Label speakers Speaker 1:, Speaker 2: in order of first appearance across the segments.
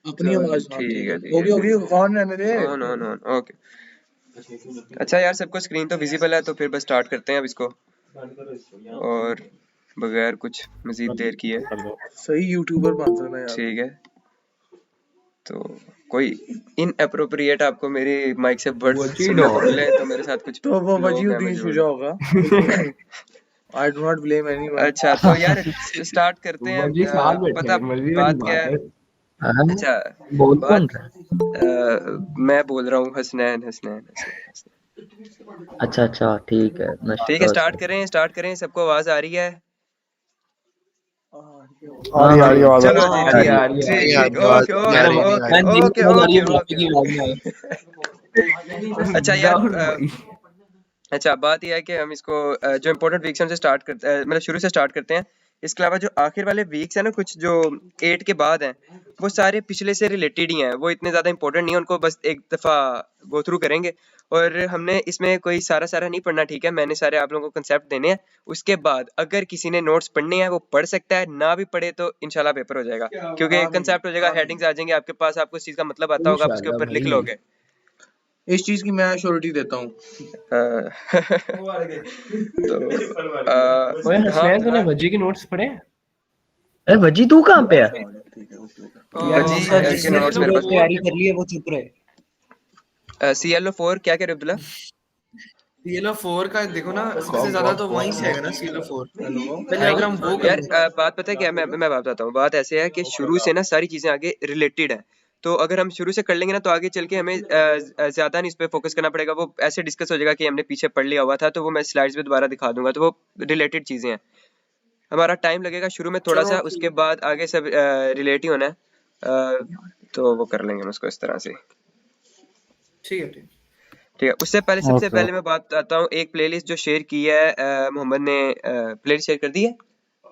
Speaker 1: अपनी
Speaker 2: तो
Speaker 1: आवाज
Speaker 2: ठीक है ठीक
Speaker 1: होगी
Speaker 2: है।
Speaker 1: होगी ऑन रहने दे।
Speaker 2: On on on okay. अच्छा यार सबको स्क्रीन तो विजिबल है, तो फिर बस स्टार्ट करते हैं अब इसको, और बगैर कुछ मजीद देर किए।
Speaker 1: सही यूट्यूबर बन सकना यार।
Speaker 2: ठीक है, तो कोई इन अप्रोप्रिएट आपको मेरी माइक से वर्ड्स सुनने पड़ ले तो मेरे साथ कुछ
Speaker 1: तो वो
Speaker 2: लोग हैं
Speaker 1: वजीउद्दीन शुजा
Speaker 2: मौजूद।
Speaker 1: होगा। I do not blame anyone.
Speaker 2: अच्छा तो यार स्टार्ट करते हैं।
Speaker 3: मर्जी साथ बैठे
Speaker 2: पता
Speaker 3: हैं, मर्जी वाली
Speaker 2: बात क्या
Speaker 3: बात
Speaker 2: है?
Speaker 3: है।
Speaker 4: हाँ,
Speaker 2: अच्छा
Speaker 4: बोल कौन
Speaker 2: बात,
Speaker 4: रहा है?
Speaker 2: मैं बोल रहा हूँ हसनैन हसनैन हसनैन।
Speaker 4: अच्छा अच्छा, ठीक है,
Speaker 2: ठीक है,
Speaker 4: नमस्कार
Speaker 2: स्टार्ट
Speaker 4: सर।
Speaker 2: करें स्टार्ट करें, सबको आवाज आ रही है?
Speaker 1: आ
Speaker 4: हाँ
Speaker 1: रही
Speaker 4: हाँ,
Speaker 1: आ रही आवाज
Speaker 2: चलो
Speaker 3: हाँ
Speaker 2: जी
Speaker 3: आ
Speaker 4: आ
Speaker 3: रही है
Speaker 4: रही
Speaker 2: ठीक
Speaker 4: है।
Speaker 3: आ रही है आ
Speaker 2: ठीक
Speaker 3: रही है।
Speaker 2: ठीक, ओके ओके ओके
Speaker 3: मैं देख
Speaker 2: ओके
Speaker 3: रहा था,
Speaker 2: ओके
Speaker 3: बाकी
Speaker 2: ओके।
Speaker 3: आवाज में आए।
Speaker 2: अच्छा यार
Speaker 3: दाऊद भाई।
Speaker 2: अच्छा बात यह है कि हम इसको जो इम्पोर्टेंट वीक्स हैं उनसे स्टार्ट करते मतलब शुरू से स्टार्ट करते हैं। इसके अलावा जो आखिर वाले वीक्स हैं ना, कुछ जो 8 के बाद हैं, वो सारे पिछले से रिलेटेड ही हैं, वो इतने ज़्यादा इंपॉर्टेंट नहीं है, उनको बस एक दफ़ा गो थ्रू करेंगे। और हमने इसमें कोई सारा सारा नहीं पढ़ना, ठीक है? मैंने सारे आप लोगों को कंसेप्ट देने हैं। उसके बाद अगर किसी ने नोट्स पढ़ने हैं वो पढ़ सकता है, ना भी पढ़े तो इंशाल्लाह पेपर हो जाएगा, क्योंकि
Speaker 1: आमीन
Speaker 2: कंसेप्ट हो जाएगा,
Speaker 1: आमीन।
Speaker 2: हेडिंग्स आ जाएंगे आपके पास, आपको इस चीज़ का मतलब आता होगा, आप उसके
Speaker 3: इंशाल्लाह
Speaker 2: ऊपर लिख
Speaker 3: भाई।
Speaker 2: लोगे।
Speaker 1: इस चीज की मैं श्योरिटी देता हूँ।
Speaker 2: तो
Speaker 3: ओए
Speaker 2: हाँ
Speaker 3: हसनैन, तूने वजी के नोट्स पढ़े?
Speaker 4: अरे वजी तू कहाँ पे है?
Speaker 1: ठीक है ओके ओके।
Speaker 3: यार
Speaker 2: वजी
Speaker 3: जिसका
Speaker 2: के
Speaker 3: जिसने
Speaker 2: नोट्स मेरे
Speaker 3: पूरी
Speaker 2: पास
Speaker 3: तैयारी कर ली है वो चुप रहे।
Speaker 2: CLO4 क्या कह रहे हो अब्दुल्ला?
Speaker 5: CLO4 का देखो ना, सबसे ज्यादा तो वहीं से आएगा ना CLO4।
Speaker 1: हेलो
Speaker 5: पहले अगर हम वो कर
Speaker 2: यार
Speaker 5: लें।
Speaker 2: बात पता है क्या, मैं बात बताता हूँ। बात ऐसे है कि शुरू से ना सारी चीजें आगे रिलेटेड है, तो अगर हम शुरू से कर लेंगे ना तो आगे चल के हमें ज्यादा नहीं इस पे फोकस करना पड़ेगा, वो ऐसे डिस्कस हो जाएगा कि हमने पीछे पढ़ लिया हुआ था, तो वो मैं स्लाइड्स पे दोबारा दिखा दूंगा, तो वो रिलेटेड चीजें हैं। हमारा टाइम लगेगा शुरू में थोड़ा
Speaker 5: चलो
Speaker 2: सा, उसके
Speaker 5: ठीक।
Speaker 2: बाद आगे सब रिलेट ही होना है। तो वो कर लेंगे हम उसको इस तरह से।
Speaker 5: ठीक है ठीक।
Speaker 2: ठीक है, उससे पहले सबसे
Speaker 4: ओके
Speaker 2: पहले मैं बात बताता हूँ, एक प्लेलिस्ट जो शेयर की है मोहम्मद ने, प्लेलिस्ट शेयर कर दी है।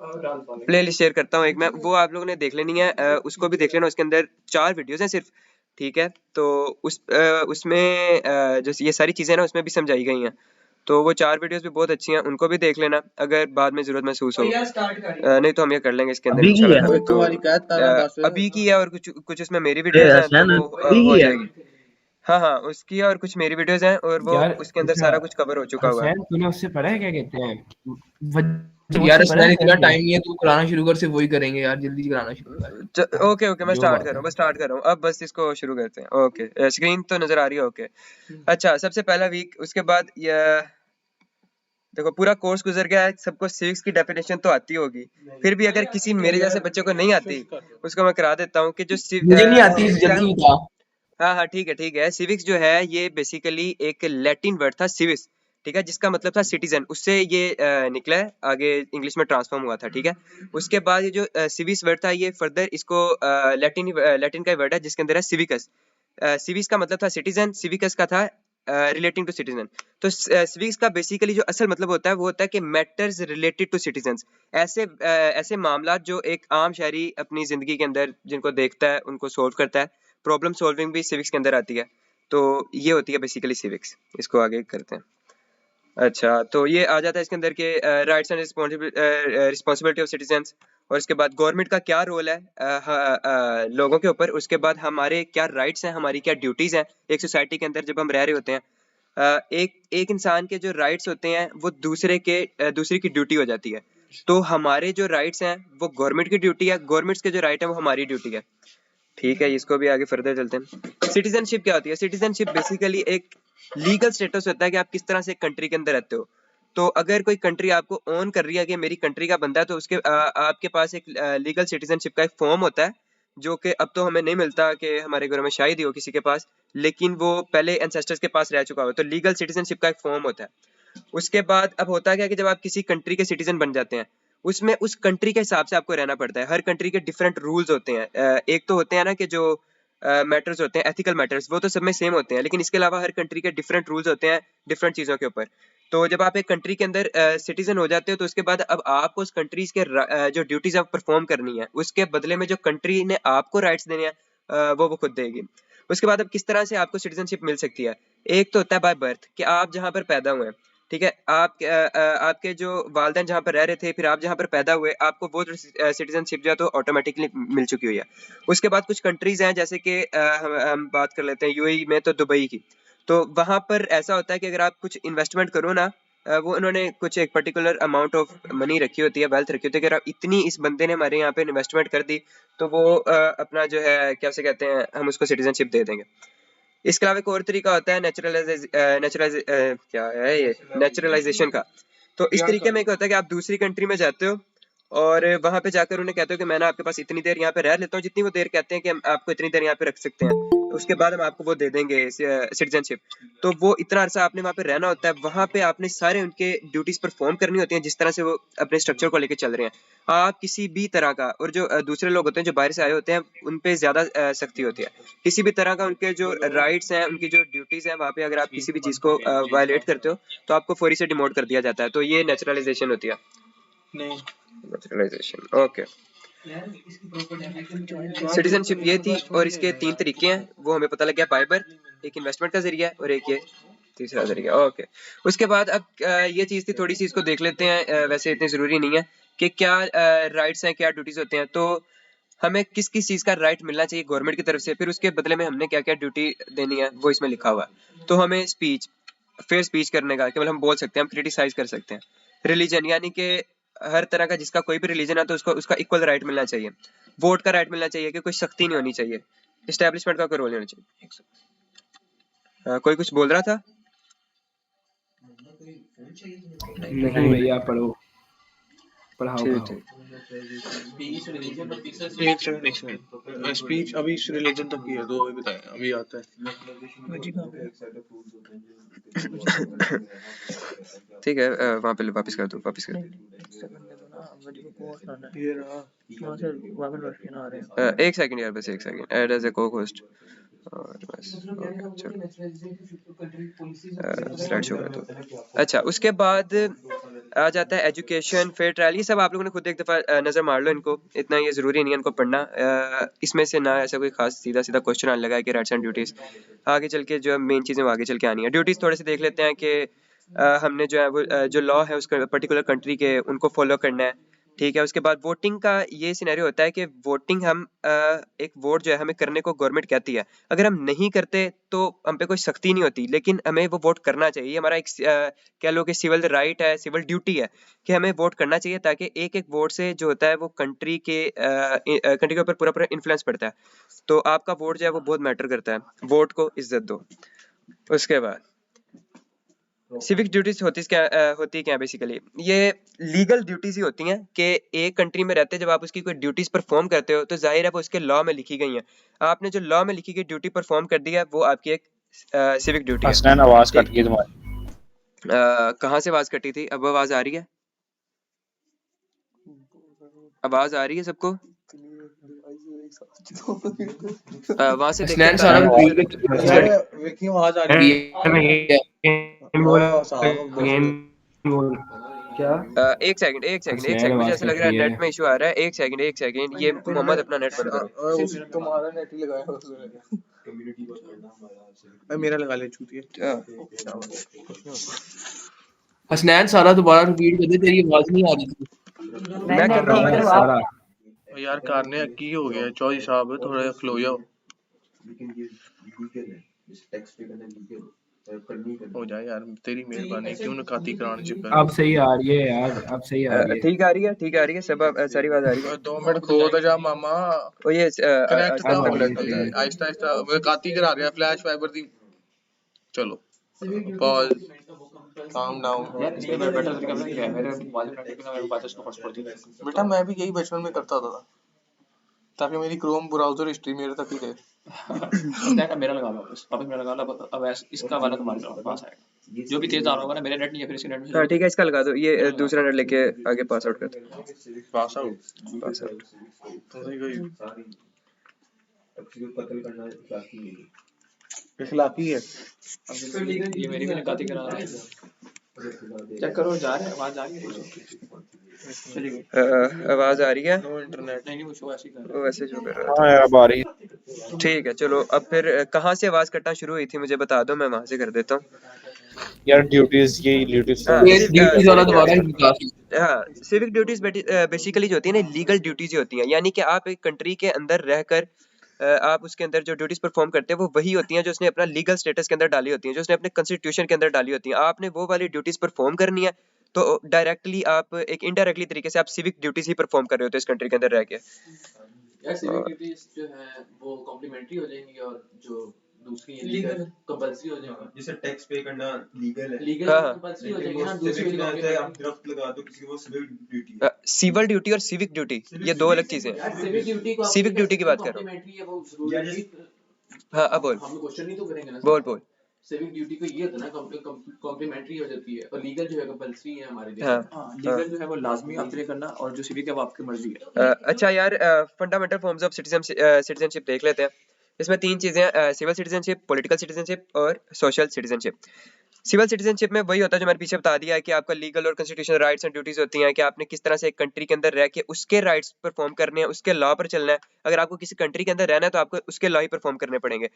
Speaker 2: प्लेलिस्ट शेयर करता हूँ एक मैं, वो आप लोगों ने देख लेनी है, उसको भी देख लेना। उसके अंदर 4 वीडियोस हैं सिर्फ, ठीक है? तो उसमें जो ये सारी चीजें ना उसमें भी समझाई गई हैं, तो वो 4 वीडियोस भी बहुत अच्छी हैं, उनको भी देख लेना अगर बाद में जरूरत महसूस हो। नहीं तो हम ये कर लेंगे इसके अंदर
Speaker 4: अभी की है?
Speaker 2: इंशाल्लाह
Speaker 1: वो
Speaker 2: ताला।
Speaker 1: एक
Speaker 2: तो
Speaker 1: बारी कहता ना दस।
Speaker 2: अभी की है, और कुछ कुछ उसमें मेरी
Speaker 4: ए
Speaker 2: वीडियोस हैं, तो
Speaker 4: हसनैन,
Speaker 2: वो
Speaker 4: अभी
Speaker 2: हो
Speaker 4: की है?
Speaker 2: जाएगी। हाँ हाँ, उसकी है और कुछ मेरी वीडियोस हैं, और वो
Speaker 3: यार
Speaker 2: उसके अंदर
Speaker 3: अच्छा
Speaker 2: सारा कुछ कवर हो चुका हुआ है।
Speaker 3: हसनैन, तूने उससे पढ़ा है, क्या कहते हैं, नोट
Speaker 6: यार
Speaker 3: से पढ़ा है
Speaker 6: हसनैन, इतना
Speaker 3: हसनैन से?
Speaker 6: टाइम नहीं है, तू कराना शुरू कर, से वही करेंगे यार, जल्दी कराना शुरू कर।
Speaker 2: ओके ओके, मैं
Speaker 3: जो
Speaker 2: स्टार्ट
Speaker 3: बात
Speaker 2: कर रहा
Speaker 3: है।
Speaker 2: हूँ, बस स्टार्ट कर रहा हूँ अब, बस इसको शुरू करते हैं। ओके, स्क्रीन तो नजर आ रही है? ओके। अच्छा, सबसे पहला वीक, उसके बाद ये देखो पूरा कोर्स गुजर गया है, सबको सिविक्स की डेफिनेशन तो आती होगी, फिर भी अगर किसी मेरे जैसे बच्चे को नहीं आती, उसको मैं करा देता हूँ कि जो
Speaker 6: मुझे नहीं आती,
Speaker 2: सिविक्स है।
Speaker 6: जल्दी बता।
Speaker 2: हाँ हाँ ठीक है, सिविक्स जो है ये बेसिकली एक लैटिन वर्ड था सिविस, ठीक है, जिसका मतलब था सिटीजन, उससे ये निकला है, आगे इंग्लिश में ट्रांसफॉर्म हुआ था, ठीक है? उसके बाद ये जो सिविस वर्ड था, ये फर्दर इसको लैटिन का वर्ड है जिसके अंदर है सिविकस। सिविक्स का मतलब था सिटीजन, सिविकस का था रिलेटिंग टू सिटीजन। तो सिविक्स का बेसिकली जो असल मतलब होता है वो होता है कि मैटर्स रिलेटेड टू सिटीजन्स, ऐसे मामलात जो एक आम शहरी अपनी जिंदगी के अंदर जिनको देखता है उनको सोल्व करता है। प्रॉब्लम सॉल्विंग भी सिविक्स के अंदर आती है, तो ये होती है बेसिकली सिविक्स। इसको आगे करते हैं। अच्छा, तो ये आ जाता है इसके अंदर के rights and responsibility of citizens, और इसके बाद गवर्नमेंट का क्या रोल है लोगों के ऊपर, उसके बाद हमारे क्या राइट्स हैं, हमारी क्या ड्यूटीज हैं एक सोसाइटी के अंदर जब हम रह रहे होते हैं। एक इंसान के जो राइट्स होते हैं वो दूसरे की ड्यूटी हो जाती है, तो हमारे जो राइट्स हैं वो गवर्नमेंट की ड्यूटी है, गवर्नमेंट्स के जो राइट है वो हमारी ड्यूटी है, ठीक है? इसको भी आगे फर्दर चलते हैं। सिटीजनशिप क्या होती है? सिटीजनशिप बेसिकली एक लीगल स्टेटस होता है कि आप किस तरह से एक कंट्री के अंदर रहते हो। तो अगर कोई कंट्री आपको ओन कर रही है कि मेरी कंट्री का बंदा है, तो उसके आपके पास एक लीगल सिटीजनशिप का एक फॉर्म होता है, जो कि अब तो हमें नहीं मिलता कि हमारे घरों में शायद ही हो किसी के पास, लेकिन वो पहले एंसेस्टर्स के पास रह चुका हो, तो लीगल सिटीजनशिप का एक फॉर्म होता है। उसके बाद अब होता क्या है कि जब आप किसी कंट्री के सिटीजन बन जाते हैं, उसमें उस कंट्री के हिसाब से आपको रहना पड़ता है। हर कंट्री के डिफरेंट रूल्स होते हैं। एक तो होते हैं ना कि जो मैटर्स होते हैं, एथिकल मैटर्स, वो तो सब में सेम होते हैं, लेकिन इसके अलावा हर कंट्री के डिफरेंट रूल्स होते हैं डिफरेंट चीज़ों के ऊपर। तो जब आप एक कंट्री के अंदर सिटीजन हो जाते हो, तो उसके बाद अब आपको उस कंट्रीज के जो ड्यूटीज आप परफॉर्म करनी है, उसके बदले में जो कंट्री ने आपको राइट्स देने हैं वो खुद देगी। उसके बाद अब किस तरह से आपको सिटीजनशिप मिल सकती है? एक तो होता है बाय बर्थ, कि आप जहाँ पर पैदा हुए हैं, ठीक है। आपके जो वालिदैन जहाँ पर रह रहे थे, फिर आप जहाँ पर पैदा हुए, आपको वो सिटीजनशिप जो है तो ऑटोमेटिकली मिल चुकी हुई है। उसके बाद कुछ कंट्रीज हैं जैसे कि हम बात कर लेते हैं यूएई में, तो दुबई की। तो वहाँ पर ऐसा होता है कि अगर आप कुछ इन्वेस्टमेंट करो ना, वो उन्होंने कुछ एक पर्टिकुलर अमाउंट ऑफ मनी रखी होती है, वेल्थ रखी होती है। अगर आप इतनी इस बंदे ने हमारे यहाँ पे इन्वेस्टमेंट कर दी तो वो अपना जो है क्या से कहते हैं, हम उसको सिटीजनशिप दे देंगे। इसके अलावा एक और तरीका होता है नेचुरलाइजेशन का। तो इस तरीके में क्या होता है कि आप दूसरी कंट्री में जाते हो और वहां पे जाकर उन्हें कहते हो कि मैं ना आपके पास इतनी देर यहाँ पे रह लेता हूँ, जितनी वो देर कहते हैं कि हम आपको इतनी देर यहाँ पे रख सकते हैं, उसके बाद हम आपको वो दे देंगे सिटीजनशिप। तो वो इतना अरसा आपने वहाँ पे रहना होता है, वहाँ पे आपने सारे उनके ड्यूटीज परफॉर्म करनी होती हैं जिस तरह से वो अपने स्ट्रक्चर को लेकर चल रहे हैं। आप किसी भी तरह का, और जो दूसरे लोग होते हैं जो बाहर से आए होते हैं, उन पे ज्यादा सख्ती होती है। किसी भी तरह का उनके जो राइट्स हैं, उनकी जो ड्यूटीज हैं, वहाँ पे अगर आप किसी भी चीज को वायलेट करते हो तो आपको फौरी से डिमोट कर दिया जाता है। तो ये नेचुरलाइजेशन होती है। Naturalisation, okay. सिटीजनशिप ये थी, और इसके 3 तरीके हैं, वो हमें पता लग गया। बाय बर्थ, एक इन्वेस्टमेंट का जरिया है, और एक ये तीसरा जरिया। ओके, उसके बाद अब ये चीज थी, थोड़ी सी इसको देख लेते हैं। वैसे इतनी जरूरी नहीं है कि क्या राइट्स हैं, क्या ड्यूटीज होते हैं। तो हमें किस किस चीज का राइट मिलना चाहिए गवर्नमेंट की तरफ से, फिर उसके बदले में हमने क्या क्या ड्यूटी देनी है, वो इसमें लिखा हुआ है। तो हमें स्पीच, फेयर स्पीच करने का, केवल हम बोल सकते हैं, हम क्रिटिसाइज कर सकते हैं। रिलीजन, यानी कि हर तरह का जिसका कोई भी रिलीजन है तो उसको उसका इक्वल राइट मिलना चाहिए। वोट का राइट मिलना चाहिए कि कोई सख्ती नहीं होनी चाहिए। एस्टेब्लिशमेंट का कोई रोल नहीं होना चाहिए। कोई कुछ बोल रहा था?
Speaker 3: नहीं भैया पढ़ो, पढ़ाओ
Speaker 2: ठीक
Speaker 3: पढ़ाओ।
Speaker 2: ठीक।
Speaker 1: स्पीच अभी रिलीजन तक की है, तो अभी बताएं, अभी आता है।
Speaker 2: ठीक है, वहाँ पे वापस कर दो, वापस कर दो।
Speaker 1: ये रहा।
Speaker 2: एक सेकंड यार, बस एक सेकंड। ऐड एज ए को होस्ट, और बस चलो स्लाइड शो कर दो। अच्छा, उसके बाद आ जाता है एजुकेशन, फेयर ट्रायल। ये सब आप लोगों ने खुद एक दफ़ा नज़र मार लो इनको, इतना ये ज़रूरी नहीं है इनको पढ़ना। इसमें से ना ऐसा कोई खास सीधा सीधा क्वेश्चन आने लगा है कि राइट्स एंड ड्यूटीज़। आगे चल के जो मेन चीज़ें वो आगे चल के आनी है। ड्यूटीज़ थोड़े से देख लेते हैं कि हमने जो है वो जो लॉ है उसका पर्टिकुलर कंट्री के, उनको फॉलो करना है। ठीक है, उसके बाद वोटिंग का ये सिनेरियो होता है कि वोटिंग हम एक वोट जो है हमें करने को गवर्नमेंट कहती है। अगर हम नहीं करते तो हम पे कोई सख्ती नहीं होती, लेकिन हमें वो वोट करना चाहिए। हमारा एक कह लो कि सिविल राइट है, सिविल ड्यूटी है कि हमें वोट करना चाहिए, ताकि एक एक वोट से जो होता है वो कंट्री के ऊपर पूरा पूरा इन्फ्लुएंस पड़ता है। तो आपका वोट जो है वो बहुत मैटर करता है। वोट को इज्जत दो। उसके बाद सिविक ड्यूटीज होती क्या बेसिकली, ये लीगल ड्यूटीज ही होती हैं कि एक कंट्री में रहते जब आप उसकी कोई ड्यूटीज परफॉर्म करते हो तो जाहिर है वो उसके लॉ में लिखी गई हैं। आपने जो लॉ में लिखी गई ड्यूटी परफॉर्म कर दी है वो आपकी एक सिविक ड्यूटी है।
Speaker 7: हसनैन आवाज कट गई तुम्हारी।
Speaker 2: कहाँ से आवाज कटी थी? अब आवाज आ रही है? आवाज आ रही है सबको? वहां से
Speaker 6: हसनैन
Speaker 2: देखिए
Speaker 6: सारा
Speaker 2: तारा-
Speaker 6: रिपीट कर
Speaker 1: विकी आवाज आ रही है।
Speaker 3: क्या
Speaker 2: एक सेकंड
Speaker 3: हसनैन
Speaker 2: मुझे
Speaker 3: आवाज
Speaker 2: ऐसा लग
Speaker 3: कट
Speaker 2: रहा है
Speaker 3: रही है।
Speaker 2: नेट में इशू आ रहा है। एक सेकंड, ये मोहम्मद अपना नेट बंद करो।
Speaker 1: तुम्हारा नेट ही लगाया हो उसने। मेरा लगा ले चूतिए।
Speaker 6: हसनैन सारा दोबारा रिपीट कर दे, तेरी आवाज नहीं आ रही थी।
Speaker 2: मैं कर रहा हूँ, मैं कर रहा हूँ।
Speaker 3: सारा
Speaker 1: यार कारने की हो गया, चौधरी साहब थोड़ा खलो जाओ। हो जाए यार, तेरी मेहरबानी, क्यों नकाती कराने चक्कर।
Speaker 3: अब सही आ रही है यार, अब सही आ रही है।
Speaker 2: ठीक आ रही है सब, सारी बात आ रही है।
Speaker 1: 2 मिनट खो तो जा मामा।
Speaker 2: और ये
Speaker 1: कनेक्ट
Speaker 3: अब आ
Speaker 1: कर
Speaker 3: रही
Speaker 1: लेते
Speaker 3: है।
Speaker 1: हैं आहिस्ता आहिस्ता। नकाती करा रहे हैं फ्लैश फाइबर दी। चलो पॉज, काम डाउन। बेटा मैं भी यही बचपन में करता था, ताकि मेरी क्रोम ब्राउजर हिस्ट्री मेरे तक ही रहे।
Speaker 8: मेरा लगा लो वापस मेरा लगा लो। अब इसका वाला तुम्हारे पास आएगा, जो भी तेज आ रहा होगा ना। मेरा नेट नहीं है, फिर इसके नेट में
Speaker 2: हाँ ठीक है, इसका लगा दो। ये दूसरा नेट लेके आगे पास आउट कर दो।
Speaker 1: पास आउट इखलाकी है।
Speaker 8: ये मेरी भी निकाती करा रहा है। चेक करो, जा रहे हैं, आवाज आ रही है?
Speaker 2: आवाज आ रही है?
Speaker 1: No internet.
Speaker 8: नहीं वो शो ऐसे ही कर रहा
Speaker 2: वो वैसे शो कर रहा
Speaker 7: हाँ यार अब आ रही है।
Speaker 2: था। ठीक है, चलो अब फिर कहाँ से आवाज कटना शुरू हुई थी मुझे बता दो, मैं वहां से कर देता हूँ।
Speaker 7: यार ड्यूटीज ये ड्यूटीज
Speaker 2: हाँ
Speaker 6: ये ड्यूटीज वाला दोबारा
Speaker 2: सिविक
Speaker 6: विकास
Speaker 2: हाँ सिविक ड्यूटीज बेसिकली जो होती है ना लीगल ड्यूटीज होती हैं, यानी कि आप एक कंट्री के अंदर रहकर आप उसके अंदर जो ड्यूटीज परफॉर्म करते हैं वो वही होती हैं जो उसने अपना लीगल स्टेटस के अंदर डाली होती हैं, जो उसने अपने कॉन्स्टिट्यूशन के अंदर डाली होती हैं। आपने वो वाली ड्यूटीज परफॉर्म करनी है, तो डायरेक्टली आप एक इनडायरेक्टली तरीके से आप सिविक ड्यूटीज ही परफॉर्म कर रहे होते हैं इस कंट्री के अंदर रह के।
Speaker 8: यार सिविक ड्यूटीज जो है वो कॉम्प्लीमेंट्री हो जाएंगी और जो दूसरी है लीगल कंपल्सरी हो जाएगा,
Speaker 9: जैसे टैक्स पे करना लीगल है,
Speaker 8: लीगल
Speaker 2: हाँ।
Speaker 8: कंपल्सरी हो जाएगी ना,
Speaker 9: सिविक
Speaker 8: दूसरी
Speaker 9: में आता है आप
Speaker 8: कॉम्प्लीमेंट्री।
Speaker 9: ड्रफ्ट लगा दो किसी को, सिविल ड्यूटी है।
Speaker 2: सिविल ड्यूटी और सिविक ड्यूटी ये दो अलग चीजें हैं।
Speaker 8: यार सिविक ड्यूटी को
Speaker 2: सिविक ड्यूटी की बात कर रहा हूँ।
Speaker 8: कॉम्प्लीमेंट्री है वो जरूरी नहीं।
Speaker 2: हाँ अब बोल
Speaker 8: हम क्वेश्चन नहीं तो करेंगे ना,
Speaker 2: बोल बोल।
Speaker 8: सिविक ड्यूटी को ये होता है ना कॉम्प्लीमेंट्री हो जाती है, और लीगल जो है कंपल्सरी है हमारे देश
Speaker 2: हाँ,
Speaker 8: में। लीगल जो है वो लाजमी आपके लिए करना, और जो सिविक है वो आपकी मर्जी है।
Speaker 2: अच्छा यार फंडामेंटल फॉर्म्स ऑफ सिटीजनशिप देख लेते हैं। इसमें तीन चीजें हैं, सिविल सिटीजनशिप, पॉलिटिकल सिटीजनशिप और सोशल सिटीजनशिप। सिविल सिटीजनशिप में वही होता है जो मैंने पीछे बता दिया है कि आपका लीगल और कॉन्स्टिट्यूशनल राइट्स एंड ड्यूटीज होती हैं कि आपने किस तरह से एक कंट्री के अंदर रह के उसके राइट्स परफॉर्म करने हैं, उसके लॉ पर चलना है। अगर आपको किसी कंट्री के अंदर रहना है तो आपको उसके लॉ ही परफॉर्म करने पड़ेंगे।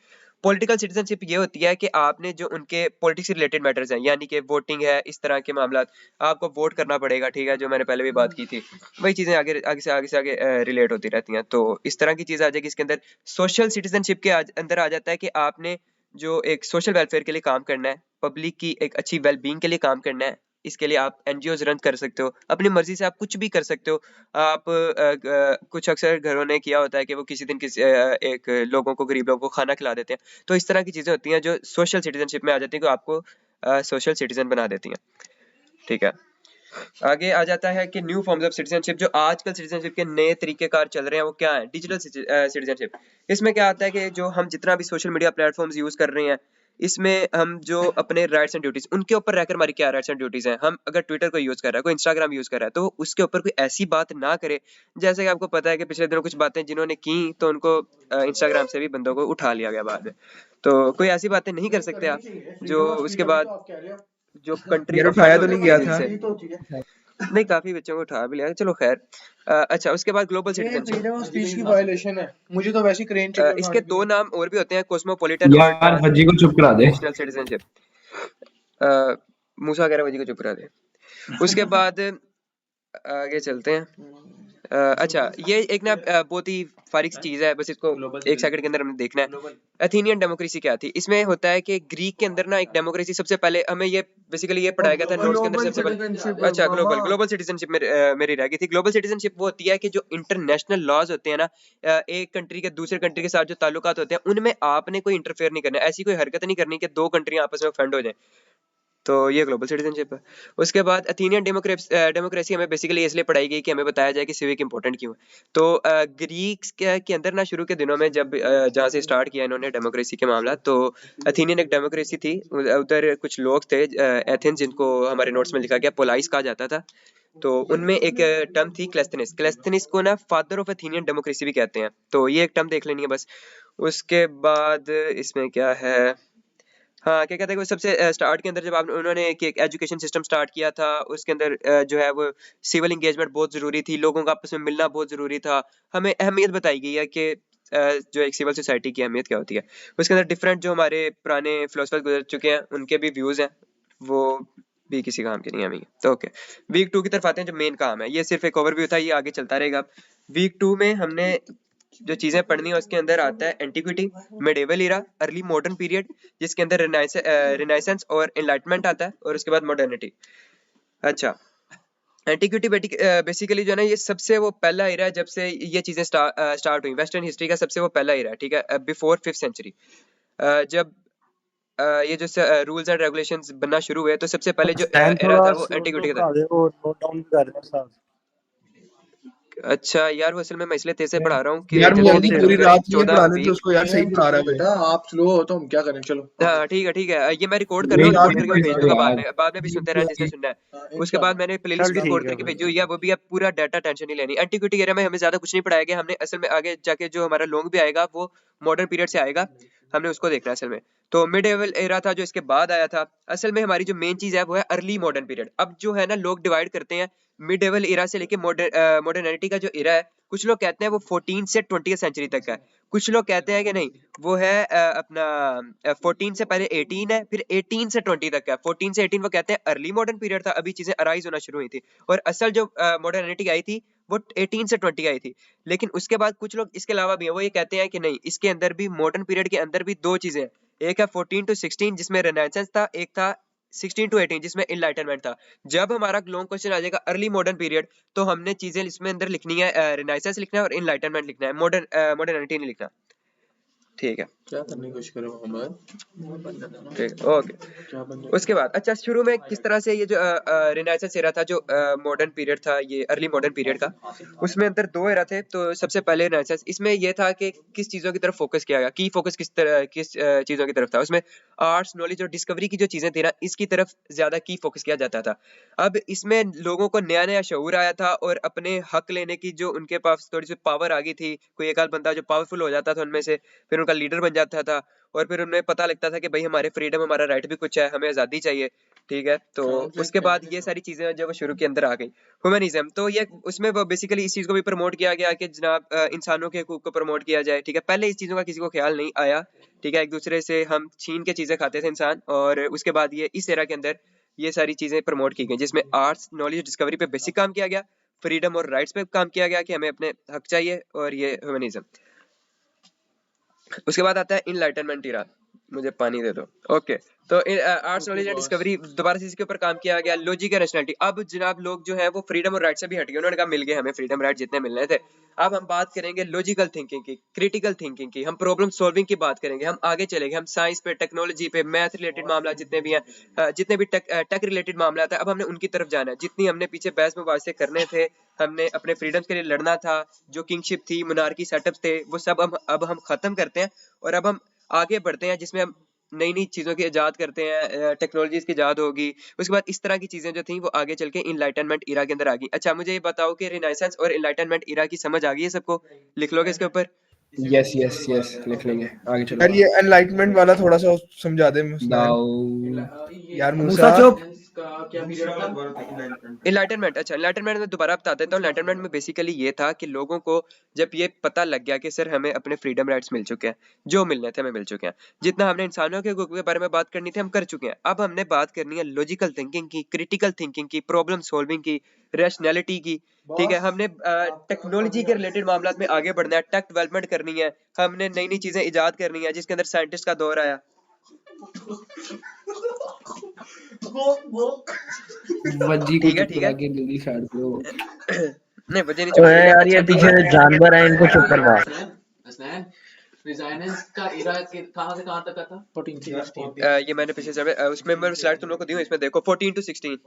Speaker 2: पॉलिटिकल सिटीजनशिप ये होती है कि आपने जो उनके पॉलिटिक्स से रिलेटेड मैटर्स हैं, यानी कि वोटिंग है, इस तरह के मामला, आपको वोट करना पड़ेगा, ठीक है, जो मैंने पहले भी बात की थी। वही चीजें आगे से आगे रिलेट होती रहती हैं। तो इस तरह की चीज आ जाएगी इसके अंदर। सोशल सिटीजनशिप के अंदर आ जाता है कि आपने जो एक सोशल वेलफेयर के लिए काम करना है, पब्लिक की एक अच्छी वेलबींग के लिए काम करना है। इसके लिए आप एनजीओज रन कर सकते हो, अपनी मर्जी से आप कुछ भी कर सकते हो। आप कुछ अक्सर घरों ने किया होता है कि वो किसी दिन एक लोगों को, गरीब लोगों को खाना खिला देते हैं। तो इस तरह की चीजें होती हैं जो सोशल सिटीजनशिप में आ जाती हैं, जो आपको सोशल सिटीजन बना देती हैं। ठीक है, आगे आ जाता है कि न्यू फॉर्म्स ऑफ सिटीजनशिप, जो आजकल सिटीजनशिप के नए तरीकेकार चल रहे हैं वो क्या है? Digital citizenship. इसमें क्या आता है कि जो हम जितना भी सोशल मीडिया प्लेटफॉर्म्स यूज कर रहे हैं, इसमें हम जो अपने राइट्स एंड ड्यूटीज उनके ऊपर रहकर हमारी क्या राइट्स एंड ड्यूटीज हैं। हम अगर ट्विटर को यूज कर रहा है, कोई इंस्टाग्राम यूज कर रहा है, तो उसके ऊपर कोई ऐसी बात ना करे। जैसे कि आपको पता है कि पिछले दिनों कुछ बातें जिन्होंने की तो उनको इंस्टाग्राम से भी बंदों को उठा लिया गया बाद में। तो कोई ऐसी बातें नहीं कर सकते आप जो उसके बाद जो कंट्री
Speaker 5: यार उठाया तो नहीं गया था।
Speaker 2: नहीं, काफी बच्चों को उठा भी लिया, चलो खैर। अच्छा, उसके बाद global citizenship.
Speaker 1: Freedom of speech की वायलेशन है, मुझे तो वैसे क्रेन
Speaker 2: इसके दो नाम और भी होते हैं, कॉस्मोपॉलिटन और
Speaker 3: यार वजी को चुप करा दे।
Speaker 2: National citizenship. मूसा कह रहा है वजी को चुप करा दे। उसके बाद आगे चलते हैं। अच्छा, ये एक ना बहुत ही फारिक चीज है, बस इसको एक सेकंड के अंदर हमने देखना है। एथेनियन डेमोक्रेसी क्या थी? इसमें होता है कि ग्रीक के अंदर ना एक डेमोक्रेसी सबसे पहले हमें ये बेसिकली ये पढ़ाया गया था नोट्स के अंदर सबसे पहले। अच्छा, ग्लोबल सिटीजनशिप मेरी रह गई थी। ग्लोबल सिटीजनशिप वो होती है कि जो इंटरनेशनल लॉज होते हैं ना, एक कंट्री के दूसरे कंट्री के साथ जो ताल्लुकात होते हैं उनमें आपने कोई इंटरफेयर नहीं करना, ऐसी कोई हरकत नहीं करनी कि दो कंट्रियां आपस में फ्रेंड हो जाएं। तो ये ग्लोबल सिटीजनशिप है। उसके बाद एथेनियन डेमोक्रेसी हमें बेसिकली इसलिए पढ़ाई गई कि हमें बताया जाए कि सिविक इंपॉर्टेंट क्यों है। तो ग्रीक्स के अंदर ना शुरू के दिनों में जब जहाँ से स्टार्ट किया इन्होंने डेमोक्रेसी के मामला, तो एथेनियन एक डेमोक्रेसी थी। उधर कुछ लोग थे एथेंस, जिनको हमारे नोट्स में लिखा गया पोलाइस कहा जाता था। तो उनमें एक टर्म थी क्लेस्थेनिस। क्लेस्थेनिस को ना फादर ऑफ एथेनियन डेमोक्रेसी भी कहते हैं। तो ये एक टर्म देख लेनी है बस। उसके बाद इसमें क्या है, हाँ क्या कहते हैं, सबसे स्टार्ट के अंदर जब उन्होंने एक एजुकेशन सिस्टम स्टार्ट किया था, उसके अंदर जो है वो सिविल इंगेजमेंट बहुत जरूरी थी, लोगों का आपस में मिलना बहुत जरूरी था। हमें अहमियत बताई गई है कि जो एक सिविल सोसाइटी की अहमियत क्या होती है। उसके अंदर डिफरेंट जो हमारे पुराने फिलोसफर गुजर चुके हैं उनके भी व्यूज हैं, वो भी किसी काम के नहीं है हमें। तो ओके, वीक 2 की तरफ आते हैं, जो मेन काम है। ये सिर्फ एक ओवरव्यू था, ये आगे चलता रहेगा। वीक 2 में हमने जो चीजें पढ़नी है उसके अंदर आता है एंटीक्विटी, मिडिवल इरा, अर्ली मॉडर्न पीरियड, जिसके अंदर रिनाइसेंस और एनलाइटमेंट आता है, और उसके बाद मॉडर्निटी। अच्छा, एंटीक्विटी बेसिकली जो है ना, ये सबसे वो पहला इरा है जब से ये चीजें स्टार्ट हुई। वेस्टर्न हिस्ट्री का सबसे वो पहला इरा है, ठीक है, बिफोर 5th सेंचुरी। जब ये जो रूल्स एंड रेगुलेशंस बनना शुरू हुए, तो सबसे पहले जो एरा था वो एंटीक्विटी का था। अच्छा यार, वो असल में मैं इसलिए तेज से पढ़ा रहा हूँ कि
Speaker 5: यार मोदी पूरी रात ये
Speaker 2: 14
Speaker 5: पढ़ाने तो उसको यार सही पढ़ा रहा है
Speaker 1: बेटा, आप स्लो हो तो हम क्या करें। चलो
Speaker 2: हाँ ठीक है, ये मैं रिकॉर्ड कर रहा हूँ, रिकॉर्ड करके भेज दूंगा बाद में भी सुनते रहना जिसने सुनना है। उसके बाद मैंने प्लेलिस्ट भी रिकॉर्ड करके भेजी हुई है, वो भी आप पूरा डाटा टेंशन नहीं लेनी। एंटीक्विटी एरिया में हमें ज्यादा कुछ नहीं पढ़ाया गया, हमने असल में आगे जाके जो हमारा लॉन्ग भी आएगा वो मॉडर्न पीरियड से आएगा। हमने उसको देखना है असल में। तो मिडेवल एरा था जो इसके बाद आया था। असल में हमारी जो मेन चीज है वो है अर्ली मॉडर्न पीरियड। अब जो है ना लोग डिवाइड करते हैं मिडेवल एरा से लेके मॉडर्निटी का जो एरा है, कुछ लोग कहते हैं वो 14 से 20th सेंचुरी तक है, कुछ लोग कहते हैं कि नहीं वो है अपना 14 से पहले 18 है, फिर 18 से 20 तक है। 14 से 18 वो कहते हैं अर्ली मॉडर्न पीरियड था, अभी चीजें अराइज होना शुरू हुई थी, और असल जो मॉडर्निटी आई थी वो 18 से 20 आई थी। लेकिन उसके बाद कुछ लोग इसके अलावा भी हैं, वो ये कहते हैं कि नहीं इसके अंदर भी मॉडर्न पीरियड के अंदर भी दो चीजें हैं, एक है 14 to 16 जिसमें रेनेसांस था, एक था 16 to 18 जिसमें इनलाइटनमेंट था। जब हमारा लॉन्ग क्वेश्चन आ जाएगा अर्ली मॉडर्न पीरियड तो हमने चीजें इसमें अंदर लिखनी है, रेनेसांस लिखना है और इनलाइटनमेंट लिखना है, मॉडर्निटी नहीं लिखना। ठीक है,
Speaker 1: क्या करने की कोशिश करे मोहम्मद?
Speaker 2: ठीक ओके। उसके बाद अच्छा शुरू में किस तरह से ये जो रेनेसांस एरा था जो मॉडर्न पीरियड था, ये अर्ली मॉडर्न पीरियड का, उसमें अंदर दो एरा थे। तो सबसे पहले रेनेसांस, इसमें ये था कि किस चीजों की तरफ फोकस किया गया, की फोकस किस चीजों की तरफ था, उसमें आर्ट्स नॉलेज और डिस्कवरी की जो चीजें थी ना इसकी तरफ ज्यादा की फोकस किया जाता था। अब इसमें लोगों को नया नया शऊर आया था और अपने हक लेने की जो उनके पास थोड़ी सी पावर आ गई थी, कोई एक आध बंदा जो पावरफुल हो जाता था उनमें से, फिर उनका लीडर बन जाता था और फिर उन्हें पता लगता था कि भाई हमारे फ्रीडम हमारा राइट भी कुछ है, हमें आजादी चाहिए। ठीक है, तो उसके बाद ये सारी चीजें जब शुरू के अंदर आ गई ह्यूमनिज्म, तो ये उसमें वो बेसिकली इस चीज को भी प्रमोट किया गया कि जनाब इंसानों के हकूक को प्रमोट किया जाए। ठीक है, पहले इस चीजों का किसी को ख्याल नहीं आया। ठीक है, एक दूसरे से हम छीन के चीजें खाते थे इंसान, और उसके बाद ये इस एरा के अंदर ये सारी चीजें प्रमोट की गई जिसमें आर्ट्स नॉलेज डिस्कवरी पे बेसिक काम किया गया, फ्रीडम और राइट्स पे काम किया गया कि हमें अपने हक चाहिए, और ये ह्यूमनिज्म। उसके बाद आता है इनलाइटनमेंट एरा, मुझे पानी दे दो। ओके, तो आर्ट्स नॉलेज एंड डिस्कवरी दोबारा से इसके ऊपर काम किया गया, लॉजिक एंड रैशनैलिटी। अब जनाब लोग जो है वो फ्रीडम और राइट से भी हट गए, उन्होंने कहा मिल गए हमें फ्रीडम राइट जितने मिलने थे। अब हम बात करेंगे लॉजिकल थिंकिंग की, क्रिटिकल थिंकिंग की, हम प्रॉब्लम सॉल्विंग की बात करेंगे, हम आगे चलेंगे, हम साइंस पे, टेक्नोलॉजी पे, मैथ रिलेटेड मामला जितने भी हैं, जितने भी टेक रिलेटेड मामला था, अब हमने उनकी तरफ जाना है। जितनी हमने पीछे बहस मुबाहिसे करने थे, हमने अपने फ्रीडम के लिए लड़ना था, जो किंगशिप थी, मोनार्की सेटअप थे, वो सब अब हम खत्म करते हैं और अब हम आगे बढ़ते हैं जिसमें हम नई नई चीजों की इजाद करते हैं, टेक्नोलॉजीज की इजाद होगी। उसके बाद इस तरह की चीजें जो थी वो आगे चल के इनलाइटनमेंट एरा के अंदर आ गई। अच्छा मुझे ये बताओ कि रिनाइसेंस और इनलाइटनमेंट एरा की समझ आ गई है सबको? लिख लोगे इसके ऊपर?
Speaker 6: यस यस यस लिख लेंगे, आगे चलो।
Speaker 5: यार ये एनलाइटमेंट वाला थोड़ा सा समझा दे मुस्तान।
Speaker 6: नाउ
Speaker 5: यार
Speaker 3: मूसा
Speaker 5: मूसा
Speaker 3: चुप।
Speaker 9: क्या पीरियड था?
Speaker 2: इनलाइटनमेंट, अच्छा इनलाइटनमेंट में दोबारा बता देता हूँ। इनलाइटनमेंट में बेसिकली ये था कि लोगों को जब ये पता लग गया कि सर हमें अपने फ्रीडम राइट्स मिल चुके हैं, जो मिलने थे हमें मिल चुके हैं, जितना हमने इंसानों के हकूक के बारे में बात करनी थी हम कर चुके हैं, अब हमने बात करनी है लॉजिकल थिंकिंग की, क्रिटिकल थिंकिंग की, प्रॉब्लम सॉल्विंग की, रैशनैलिटी की। ठीक है, हमने टेक्नोलॉजी के रिलेटेड मामला में आगे बढ़ना है, टेक डेवलपमेंट करनी है, हमने नई नई चीजें इजाद करनी है जिसके अंदर साइंटिस्ट का दौर आया।
Speaker 6: वजी को
Speaker 2: ठीक है,
Speaker 6: चुप
Speaker 2: ठीक है।
Speaker 6: करा के जल्दी साइड करो।
Speaker 2: नहीं वजह नहीं
Speaker 4: ओए
Speaker 2: चुप
Speaker 4: यार ये पीछे जानवर है, इनको चुप करवा।
Speaker 8: हसनैन रिजाइनेंस का एरा कहां से कहां तक का था? 14 से 16।
Speaker 2: ये मैंने पिछले समय उसमें मैं स्लाइड तुम लोग को दी हूं, इसमें देखो 14 to 16।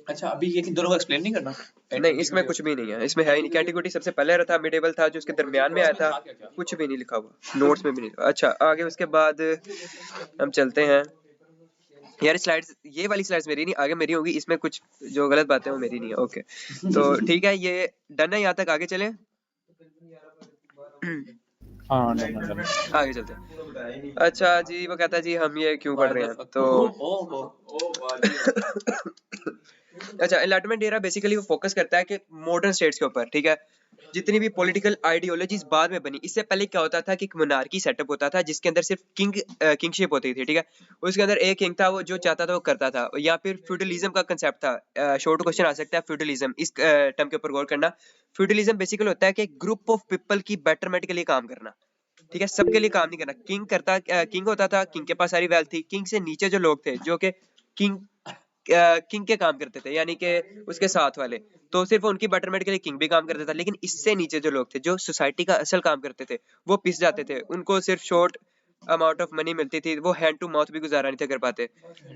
Speaker 8: अच्छा अभी ये दोनों को एक्सप्लेन नहीं करना?
Speaker 2: नहीं इसमें कुछ भी नहीं है, इसमें है ही नहीं। कैटेगरी सबसे पहले रहा था, मिडेवल था जो उसके दरमियान में आया था, कुछ भी नहीं लिखा हुआ, नोट्स में भी नहीं। अच्छा आगे उसके बाद हम चलते हैं। यार स्लाइड्स, ये वाली स्लाइड्स मेरी नहीं, आगे मेरी होगी, इसमें कुछ जो गलत बातें हैं वो मेरी नहीं है। ओके तो ठीक है, ये डन है, यहाँ तक आगे चले।
Speaker 7: हाँ डन।
Speaker 2: आगे चलते हैं। अच्छा जी, वो कहता है जी हम ये क्यों पढ़ रहे हैं, तो अच्छा एनलाइटमेंट एरा बेसिकली वो फोकस करता है कि मॉडर्न स्टेट्स के ऊपर, ठीक है, जितनी भी पॉलिटिकल आइडियोलॉजीज बाद में बनी, इससे पहले क्या होता था कि एक मोनार्की सेटअप होता था जिसके अंदर सिर्फ किंगशिप होती थी। ठीक है, उसके अंदर एक किंग था, वो जो चाहता था वो करता था, या फिर फ्यूडलिज्म का कंसेप्ट था। शॉर्ट क्वेश्चन आ सकता है फ्यूडलिज्म, इस टर्म के ऊपर गौर करना। फ्यूडलिज्म बेसिकली होता है कि ग्रुप ऑफ पीपल की बेटरमेंट के लिए काम करना। ठीक है, सबके लिए काम नहीं करना। किंग होता था, किंग के पास सारी वेल्थ थी, किंग से नीचे जो लोग थे जो कि किंग के काम करते थे, यानी कि उसके साथ वाले, तो सिर्फ उनकी बेटरमेंट के लिए किंग भी काम करता था। लेकिन इससे नीचे जो लोग थे, जो सोसाइटी का असल काम करते थे, वो पिस जाते थे, उनको सिर्फ शॉर्ट अमाउंट ऑफ मनी मिलती थी, वो हैंड टू माउथ भी गुजारा नहीं थे कर पाते।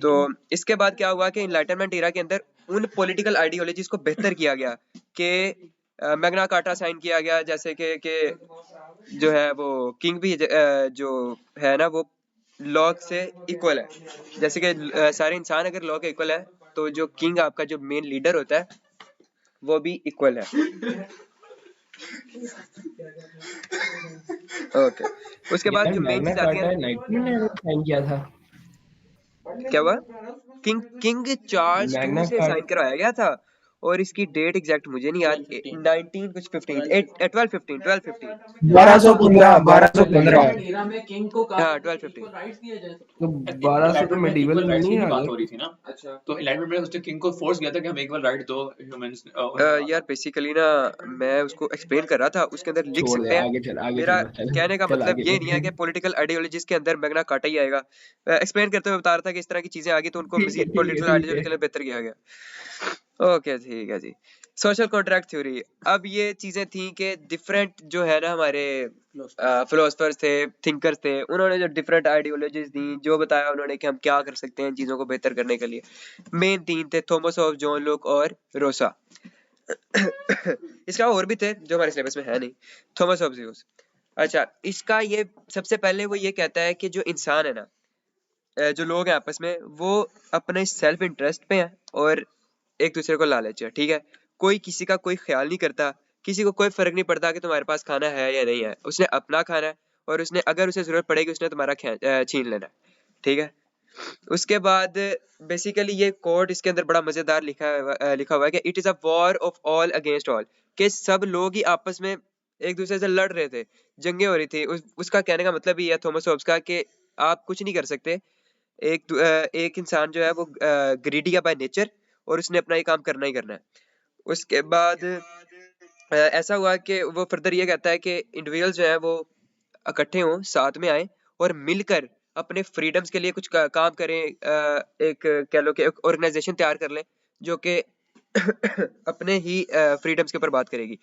Speaker 2: तो इसके बाद क्या हुआ कि इनलाइटनमेंट एरा के अंदर उन पॉलिटिकल आइडियोलॉजीज को बेहतर किया गया कि मैग्ना कार्टा साइन किया गया, जैसे कि जो है वो किंग भी जो है ना वो लॉ से इक्वल है, जैसे कि सारे इंसान अगर लॉ के इक्वल है तो जो किंग आपका जो मेन लीडर होता है वो भी इक्वल है। ओके उसके बाद
Speaker 3: यार
Speaker 2: जो मेन
Speaker 3: मैग्ना
Speaker 2: चीज आती
Speaker 3: कार्टा
Speaker 2: है,
Speaker 3: 19 ने साइन किया था।
Speaker 2: क्या हुआ, किंग किंग चार्ल्स
Speaker 3: मैग्ना
Speaker 2: टू से
Speaker 3: कार्टा
Speaker 2: साइन करवाया गया था, और इसकी डेट एग्जैक्ट मुझे नहीं याद, 19 कुछ 15 1215
Speaker 6: 1215 1215
Speaker 9: 13 में किंग को
Speaker 2: हाँ 1215।
Speaker 8: राइट्स दिए जाए
Speaker 6: तो 1200 तो
Speaker 8: में
Speaker 6: मेडिवल
Speaker 8: इक्वल
Speaker 6: में
Speaker 8: राइट्स
Speaker 6: नहीं
Speaker 8: की
Speaker 6: आ
Speaker 8: बात
Speaker 6: गए।
Speaker 8: हो रही थी ना। अच्छा, तो एलाइनमेंट में उसने किंग को फोर्स किया था कि हम इक्वल राइट दो ह्यूमंस।
Speaker 2: यार बेसिकली ना मैं उसको एक्सप्लेन कर रहा था, उसके अंदर लिख
Speaker 3: छोड़ दे,
Speaker 2: सकते हैं।
Speaker 3: आगे चल आगे
Speaker 2: मेरा
Speaker 3: चल चल
Speaker 2: कहने का
Speaker 3: चल
Speaker 2: मतलब
Speaker 3: आगे
Speaker 2: ये नहीं है कि
Speaker 3: चल।
Speaker 2: पॉलिटिकल आइडियोलॉजीज के अंदर मैग्ना कार्टा ही आएगा। एक्सप्लेन करते हुए बता रहा था कि इस तरह की चीजें आ गई तो उनको
Speaker 3: ठीक है
Speaker 2: मजीद
Speaker 3: ठीक है
Speaker 2: पॉलिटिकल
Speaker 3: ठीक
Speaker 2: आइडियोलॉजी
Speaker 3: है।
Speaker 2: के लिए बेहतर किया गया। ओके ठीक है जी। सोशल कॉन्ट्रैक्ट थ्योरी, अब ये चीजें थी कि डिफरेंट जो है ना हमारे फिलोसफर्स थे, थिंकर्स थे, उन्होंने जो डिफरेंट आइडियोलॉजीज दी, जो बताया उन्होंने कि हम क्या कर सकते हैं चीजों को बेहतर करने के लिए। मेन तीन थे, थॉमस हॉब्स, जॉन लॉक और रोसा। इसका और भी थे जो हमारे सिलेबस में है नहीं। थॉमस हॉब्स, अच्छा इसका ये सबसे पहले वो ये कहता है कि जो इंसान है ना, जो लोग हैं आपस में, वो अपने सेल्फ इंटरेस्ट पे हैं और एक दूसरे को लालच है, ठीक है। कोई किसी का कोई ख्याल नहीं करता, किसी को कोई फर्क नहीं पड़ता कि तुम्हारे पास खाना है या नहीं है, उसने अपना खाना है और उसने अगर उसे जरूरत पड़ेगी उसने तुम्हारा छीन लेना है, ठीक है। उसके बाद बेसिकली ये कोट इसके अंदर बड़ा मजेदार लिखा हुआ है कि it is a war of all against all, कि सब लोग ही आपस में एक दूसरे से लड़ रहे थे, जंगें हो रही थी। उसका कहने का मतलब ये है थॉमस हॉब्स का कि आप कुछ नहीं कर सकते, एक इंसान जो है वो ग्रीडी है बाय नेचर और उसने अपना ये काम करना ही करना है। उसके बाद ऐसा हुआ कि वो फर्दर ये कहता है कि इंडिविजुअल जो है वो इकट्ठे हों, साथ में आए और मिलकर अपने फ्रीडम्स के लिए कुछ काम करें, एक कह लो कि एक ऑर्गेनाइजेशन तैयार कर लें जो कि अपने ही फ्रीडम्स के ऊपर बात करेगी।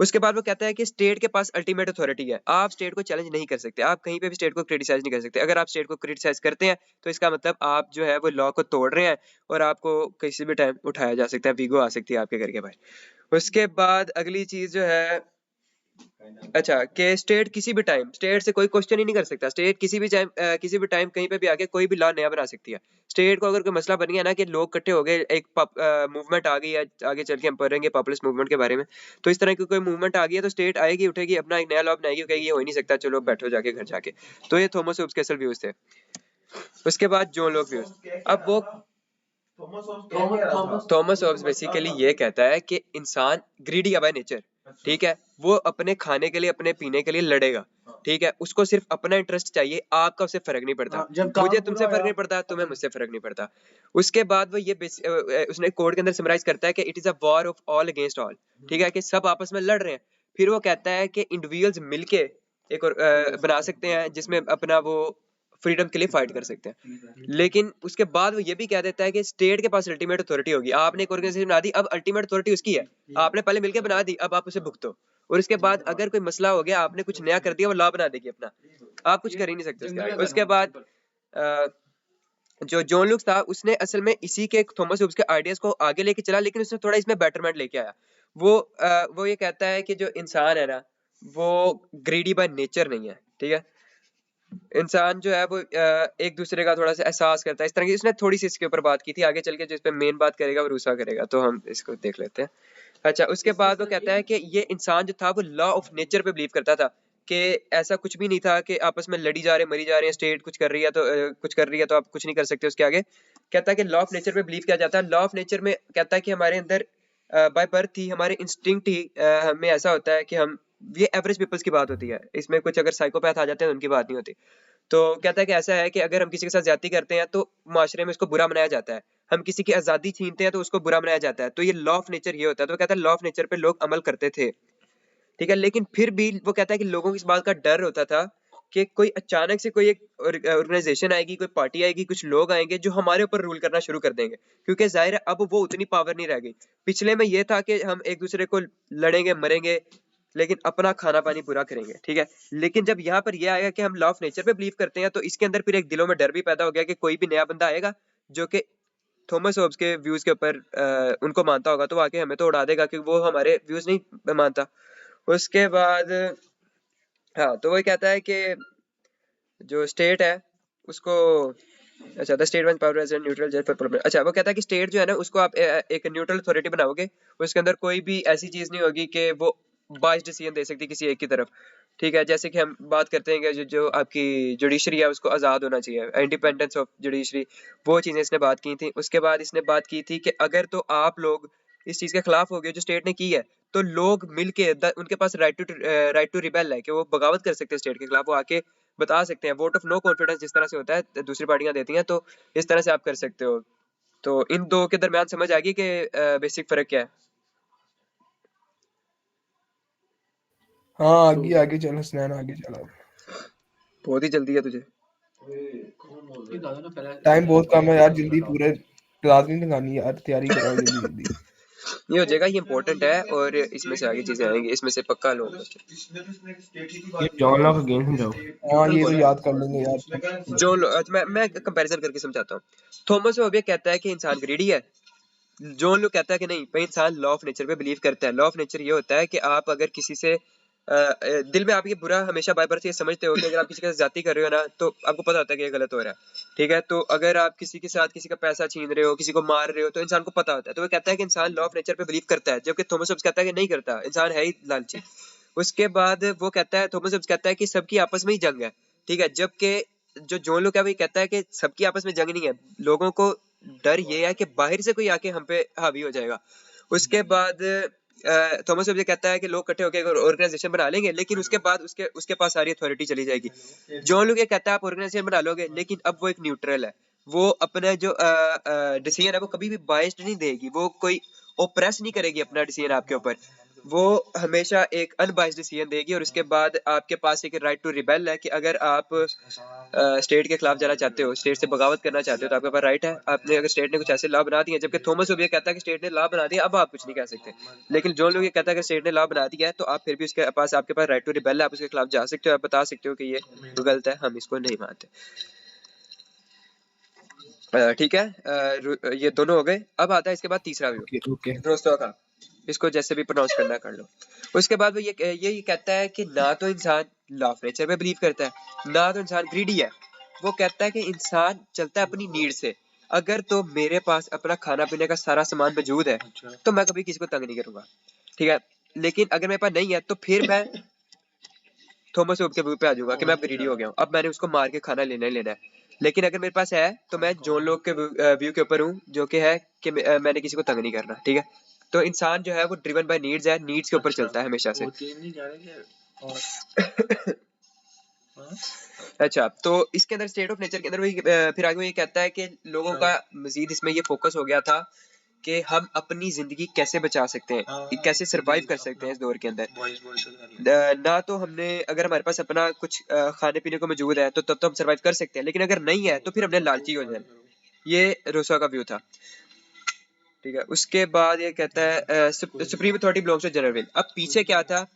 Speaker 2: उसके बाद वो कहता है कि स्टेट के पास अल्टीमेट अथॉरिटी है, आप स्टेट को चैलेंज नहीं कर सकते, आप कहीं पे भी स्टेट को क्रिटिसाइज नहीं कर सकते। अगर आप स्टेट को क्रिटिसाइज करते हैं तो इसका मतलब आप जो है वो लॉ को तोड़ रहे हैं और आपको किसी भी टाइम उठाया जा सकता है, वीगो आ सकती है आपके घर के बाहर। उसके बाद अगली चीज जो है, अच्छा कि स्टेट किसी भी टाइम, स्टेट से कोई क्वेश्चन ही नहीं कर सकता, स्टेट किसी भी टाइम कहीं पे भी आके कोई भी लॉ नया बना सकती है। स्टेट को अगर कोई मसला बन गया ना कि लोग इकट्ठे हो गए, एक मूवमेंट आ गई है, आगे चल के हम पढ़ेंगे पॉपुलिस्ट मूवमेंट के बारे में, तो इस तरह की कोई मूवमेंट आ गई है तो स्टेट आएगी, उठेगी, अपना एक नया लॉ बनाएगी, कहेगी ये हो ही नहीं सकता, चलो बैठो जाके घर जाके। तो ये थॉमस हॉब्स के असल व्यूज थे। उसके बाद जॉन लॉक व्यूज, अब वो थॉमस हॉब्स बेसिकली ये कहता है कि इंसान ग्रीडी है बाय नेचर, ठीक है, वो अपने खाने के लिए अपने पीने के लिए लड़ेगा, ठीक है, उसको सिर्फ अपना इंटरेस्ट चाहिए, आपका उससे फर्क नहीं पड़ता, मुझे तुमसे फर्क नहीं पड़ता, तुम्हें मुझसे फर्क नहीं पड़ता। उसके बाद वो ये उसने कोड के अंदर समराइज करता है कि it is a war of all against all, ठीक है, कि सब आपस में लड़ रहे हैं। फिर वो कहता है कि इंडिविजुअल्स मिलके एक और बना सकते हैं जिसमें अपना वो फ्रीडम के लिए फाइट कर सकते हैं। लेकिन उसके बाद वो ये भी कह देता है कि स्टेट के पास अल्टीमेट अथॉरिटी होगी, आपने एक ऑर्गेनाइजेशन बना दी, अब अल्टीमेट अथॉरिटी उसकी है, आपने पहले मिलकर बना दी, अब आप उसे भुगतो। और इसके बाद अगर कोई मसला हो गया, आपने कुछ नया कर दिया, वो लॉ बना देगी अपना, आप कुछ कर ही नहीं सकते उसके आगे। उसके बाद जो जॉन लुक था उसने असल में इसी के थॉमस हॉब्स के आइडियाज को आगे लेके चला, लेकिन उसने थोड़ा इसमें बेटरमेंट लेके आया। वो ये कहता है कि जो इंसान है ना वो ग्रीडी बाय नेचर नहीं है, ठीक है, इंसान जो है वो एक दूसरे का थोड़ा सा एहसास करता है, इस तरह की उसने थोड़ी सी इसके ऊपर बात की थी। आगे चल के जिस पे मेन बात करेगा वो रूसा करेगा, तो हम इसको देख लेते हैं। अच्छा, उसके बाद वो कहता है कि ये इंसान जो था वो लॉ ऑफ नेचर पे बिलीव करता था, कि ऐसा कुछ भी नहीं था कि आपस में लड़ी जा रहे मरी जा रहे हैं, स्टेट कुछ कर रही है तो आप कुछ नहीं कर सकते उसके आगे। कहता है कि लॉ ऑफ नेचर पे बिलीव किया जाता है। लॉ ऑफ नेचर में कहता है कि हमारे अंदर बाय बर्थ ही, हमारे इंस्टिंक्ट ही हमें ऐसा होता है कि हम, ये एवरेज पीपल्स की बात होती है, इसमें कुछ अगर साइकोपैथ आ जाते हैं तो उनकी बात नहीं होती। तो कहता है कि ऐसा है कि अगर हम किसी के साथ ज्यादती करते हैं तो माशरे में उसको बुरा मनाया जाता है, हम किसी की आजादी छीनते हैं तो उसको बुरा मनाया जाता है, तो ये लॉ ऑफ नेचर ये होता है। तो कहता है लॉ ऑफ नेचर पे लोग अमल करते थे, ठीक है, लेकिन फिर भी वो कहता है कि लोगों को इस बात का डर होता था कि कोई अचानक से कोई एक ऑर्गेनाइजेशन आएगी, कोई पार्टी आएगी, कुछ लोग आएंगे जो हमारे ऊपर रूल करना शुरू कर देंगे, क्योंकि जाहिर है अब वो उतनी पावर नहीं रह गई। पिछले में ये था कि हम एक दूसरे को लड़ेंगे मरेंगे लेकिन अपना खाना पानी पूरा करेंगे, ठीक है, लेकिन जब यहाँ पर यह आएगा कि हम लॉ ऑफ नेचर पे बिलीव करते हैं तो इसके अंदर फिर एक दिलों में डर भी पैदा हो गया कि कोई भी नया बंदा आएगा जो कि थॉमस हॉब्स के व्यूज के ऊपर उनको मानता होगा, तो आके हमें तो उड़ा देगा कि वो हमारे व्यूज नहीं मानता। उसके बाद हाँ, तो वही कहता है कि जो स्टेट है उसको, अच्छा the state power as neutral जज फॉर प्रॉब्लम, अच्छा वो कहता है कि स्टेट जो है ना उसको आप एक न्यूट्रल अथॉरिटी बनाओगे, उसके अंदर कोई भी ऐसी चीज नहीं होगी कि वो बाइस डिसीजन दे सकती किसी एक की तरफ, ठीक है, जैसे कि हम बात करते हैं कि जो आपकी जुडिशरी है उसको आज़ाद होना चाहिए, इंडिपेंडेंस ऑफ जुडिशरी, वो चीज़ें इसने बात की थी। उसके बाद इसने बात की थी कि अगर तो आप लोग इस चीज़ के खिलाफ हो गए जो स्टेट ने की है, तो लोग मिलके उनके पास राइट टू रिबेल है कि वो बगावत कर सकते हैं स्टेट के खिलाफ, वो आके बता सकते हैं। वोट ऑफ नो कॉन्फिडेंस जिस तरह से होता है दूसरी पार्टियां देती हैं, तो इस तरह से आप कर सकते हो। तो इन दो के दरमियान समझ आ गई कि बेसिक फर्क क्या है।
Speaker 6: हाँ आगे आगे चल हसनैन, आगे चलो,
Speaker 2: बहुत ही जल्दी है तुझे।
Speaker 8: ये दादा ना पहले
Speaker 6: टाइम बहुत कम है यार, जल्दी पूरे रात नहीं लगानी यार, तैयारी कराओ जल्दी जल्दी।
Speaker 2: ये हो जाएगा, ये इंपॉर्टेंट है और इसमें से आगे चीजें आएंगी, इसमें से पक्का लो।
Speaker 3: ये जॉन लॉक अगेन समझाओ।
Speaker 6: हाँ ये तो याद कर लेंगे यार।
Speaker 2: जो मैं कंपैरिजन करके समझाता हूँ। थॉमस होबिया कहता है कि इंसान ग्रीडी है, जॉन लॉक कहता है कि नहीं भाई इंसान लॉ ऑफ नेचर पे बिलीव करता है। लॉ ऑफ नेचर ये होता है कि आप अगर किसी से दिल में आप ये बुरा हमेशा बाय बर्थ ये समझते हो कि अगर आप किसी के साथ ज्यादती कर रहे हो ना, तो आपको पता होता है कि ये गलत हो रहा है, ठीक है। तो अगर आप किसी के साथ किसी का पैसा छीन रहे हो, किसी को मार रहे हो, तो इंसान को पता होता है। तो वो कहता है कि इंसान लॉ ऑफ नेचर पे बिलीव करता है, जबकि थॉमस होब्स कहता है कि नहीं करता, इंसान है ही लालची। उसके बाद वो कहता है, थॉमस होब्स कहता है कि सबकी आपस में ही जंग है, ठीक है, जबकि जो जॉन लॉक है वो कहता है कि सबकी आपस में जंग नहीं है, लोगों को डर ये है कि बाहर से कोई आके हम पे हावी हो जाएगा। उसके बाद थॉमस होब्स ये कहता है कि लोग इकट्ठे होकर ऑर्गेनाइजेशन बना लेंगे, लेकिन उसके बाद उसके पास सारी अथॉरिटी चली जाएगी। जॉन लॉक ये कहता है आप ऑर्गेनाइजेशन बना लोगे, लेकिन अब वो एक न्यूट्रल है, वो अपना जो डिसीजन है वो कभी भी बायस्ड नहीं देगी, वो कोई ओप्रेस नहीं करेगी अपना डिसीजन आपके ऊपर, वो हमेशा एक अनबाइस्ड डिसीजन देगी। और उसके बाद आपके पास एक राइट टू रिबेल है कि अगर आप स्टेट के खिलाफ जाना चाहते हो, स्टेट से बगावत करना चाहते हो, तो आपके पास राइट है। आपने अगर स्टेट ने कुछ ऐसे लॉ बना दिए, जबकि थॉमस होबिया कहता है कि स्टेट ने लॉ बना दिया, अब आप कुछ नहीं कह सकते, लेकिन जॉन लॉक ये कहता है कि स्टेट ने लॉ बना दिया है, तो आप फिर भी उसके पास आपके पास राइट टू रिबेल है, आप उसके खिलाफ जा सकते हो, आप बता सकते हो कि ये गलत है, हम इसको नहीं मानते। ठीक है, ये दोनों हो गए। अब आता है इसके बाद तीसरा व्यू,
Speaker 3: ओके
Speaker 2: रोस्टो का, इसको जैसे भी प्रोनाउंस करना कर लो। उसके बाद वो ये कहता है कि ना तो इंसान लॉ ऑफ नेचर पे बिलीव करता है, ना तो इंसान ग्रीडी है। वो कहता है कि इंसान चलता है अपनी नीड से। अगर तो मेरे पास अपना खाना पीने का सारा सामान मौजूद है, तो मैं कभी किसी को तंग नहीं करूंगा, ठीक है। लेकिन अगर मेरे पास नहीं है, तो फिर मैं थॉमस होब्स के व्यू पे आ जाऊंगा कि मैं ग्रीडी हो गया हूँ, अब मैंने उसको मार के खाना लेना ही लेना है। लेकिन अगर मेरे पास है, तो मैं जॉन लॉक के व्यू के ऊपर हूँ, जो कि है कि मैंने किसी को तंग नहीं करना, ठीक है। तो इंसान जो है वो ड्रिवन बाय नीड्स है, नीड्स के ऊपर चलता है हमेशा से। अच्छा, तो इसके अंदर स्टेट ऑफ नेचर के अंदर वही फिर आगे वो ये कहता है कि लोगों का मजीद इसमें ये फोकस हो गया था कि हम अपनी जिंदगी कैसे बचा सकते हैं, कैसे सरवाइव कर सकते हैं इस दौर के अंदर। ना तो हमने, अगर हमारे पास अपना कुछ खाने पीने को मौजूद है, तो तब तो हम सरवाइव कर सकते हैं, लेकिन अगर नहीं है, तो फिर हमने लालची हो जाना। ये रूसो का व्यू था, ठीक है। उसके बाद ये कहता है supreme authority belongs to general will. अब पीछे क्या था,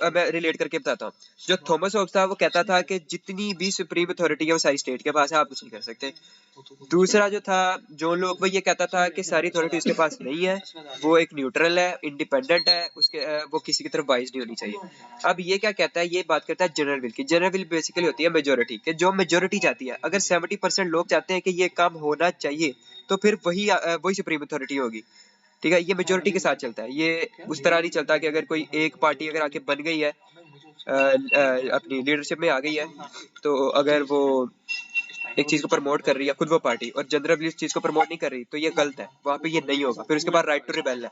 Speaker 2: मैं रिलेट करके बताता हूँ। जो थॉमस होब्स था वो कहता था कि जितनी भी सुप्रीम अथॉरिटी है वो सारी स्टेट के पास है, आप कुछ नहीं कर सकते। दूसरा जो था जॉन लॉक, वो ये कहता था कि सारी अथॉरिटी उसके पास नहीं है, वो एक न्यूट्रल है, इंडिपेंडेंट है, उसके वो किसी की तरफ बाइज नहीं होनी चाहिए। अब ये क्या कहता है, ये बात करता है जनरल विल की। जनरल विल बेसिकली होती है मेजोरिटी, कि जो मेजोरिटी चाहती है, अगर 70% लोग चाहते हैं कि ये काम होना चाहिए, तो फिर वही सुप्रीम अथॉरिटी होगी, ठीक है। ये मेजोरिटी के साथ चलता है, ये उस तरह नहीं चलता कि अगर कोई एक पार्टी अगर आके बन गई है, अपनी लीडरशिप में आ गई है, तो अगर वो एक चीज को प्रमोट कर रही है खुद वो पार्टी, और जनरल विल इस चीज को प्रमोट नहीं कर रही, तो ये गलत है, वहां पे ये नहीं होगा। फिर उसके बाद राइट टू रिबेल है,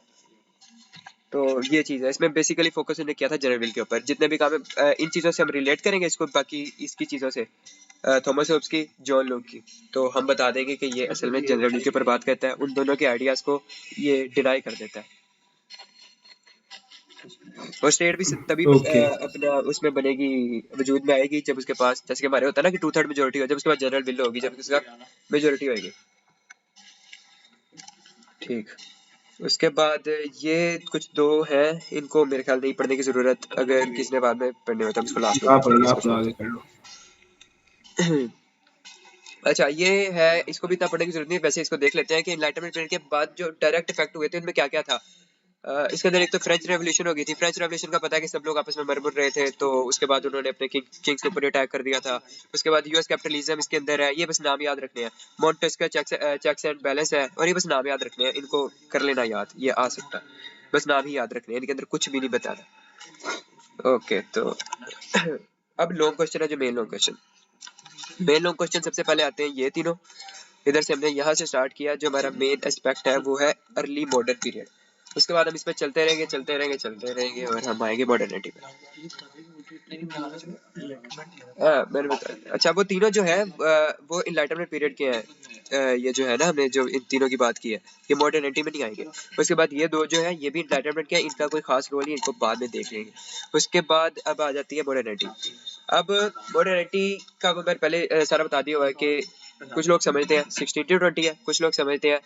Speaker 2: तो ये चीज है। इसमें बेसिकली फोकस इन्होंने किया था जनरल विल के ऊपर। जितने भी काम है इन चीजों से हम रिलेट करेंगे इसको, बाकी इसकी चीजों से थॉमस होब्स की, जॉन लॉक की, तो हम बता देंगे कि ये असल में जनरल विल के ऊपर बात करता है, उन दोनों के आइडियाज को ये डिनाई कर देता है। और स्टेट भी तभी अपना उसमें बनेगी, वजूद में आएगी, जब उसके पास, जैसे कि हमारे होता है ना कि 2/3 मेजोरिटी हो, जब उसके पास जनरल विल होगी, जब उसके पास मेजोरिटी होगी, ठीक। उसके बाद ये कुछ दो हैं, इनको मेरे ख्याल नहीं पढ़ने की जरूरत, अगर किसी ने बाद में पढ़ने हो तो इसको लास्ट में
Speaker 3: आगे कर लो।
Speaker 2: अच्छा, ये है, इसको भी इतना पढ़ने की जरूरत नहीं है, वैसे इसको देख लेते हैं कि एनलाइटमेंट पीरियड के बाद जो डायरेक्ट इफेक्ट हुए थे उनमें क्या क्या था। इसके अंदर एक तो फ्रेंच रेवोल्यूशन हो गई थी। फ्रेंच रेवोल्यूशन का पता है कि सब लोग आपस में मर रहे थे, तो उसके बाद उन्होंने अपने किंग्स के ऊपर अटैक कर दिया था। उसके बाद यूएस कैपिटलिज्म इसके अंदर है, ये बस नाम याद रखने हैं। मॉन्टेस्क्यू चेक्स एंड बैलेंस है, और ये बस नाम याद रखने हैं, इनको कर लेना याद, ये आ सकता है, बस नाम ही याद रखने हैं, इनके अंदर कुछ भी नहीं बताना। ओके तो अब लॉन्ग क्वेश्चन है जो main long question. Main long question सबसे पहले आते हैं ये तीनों। इधर से हमने यहाँ से स्टार्ट किया, जो हमारा मेन एस्पेक्ट है वो है अर्ली मॉडर्न पीरियड। उसके बाद हम इस पे चलते रहेंगे और हम आएंगे मॉडर्निटी पे। मैंने बताया। अच्छा वो तीनों जो है वो इनलाइटनमेंट पीरियड के हैं। ये जो है ना, हमने जो इन तीनों की बात की है, ये मॉडर्निटी में नहीं आएंगे। उसके बाद ये दो जो है ये भी इनलाइटनमेंट के हैं, इनका कोई खास रोल नहीं, इनको बाद में देख लेंगे। उसके बाद अब आ जाती है मॉडर्निटी। अब मॉडर्निटी का मैंने पहले सारा बता दिया हुआ है कि कुछ लोग समझते हैं 16 to 20 है, कुछ लोग समझते हैं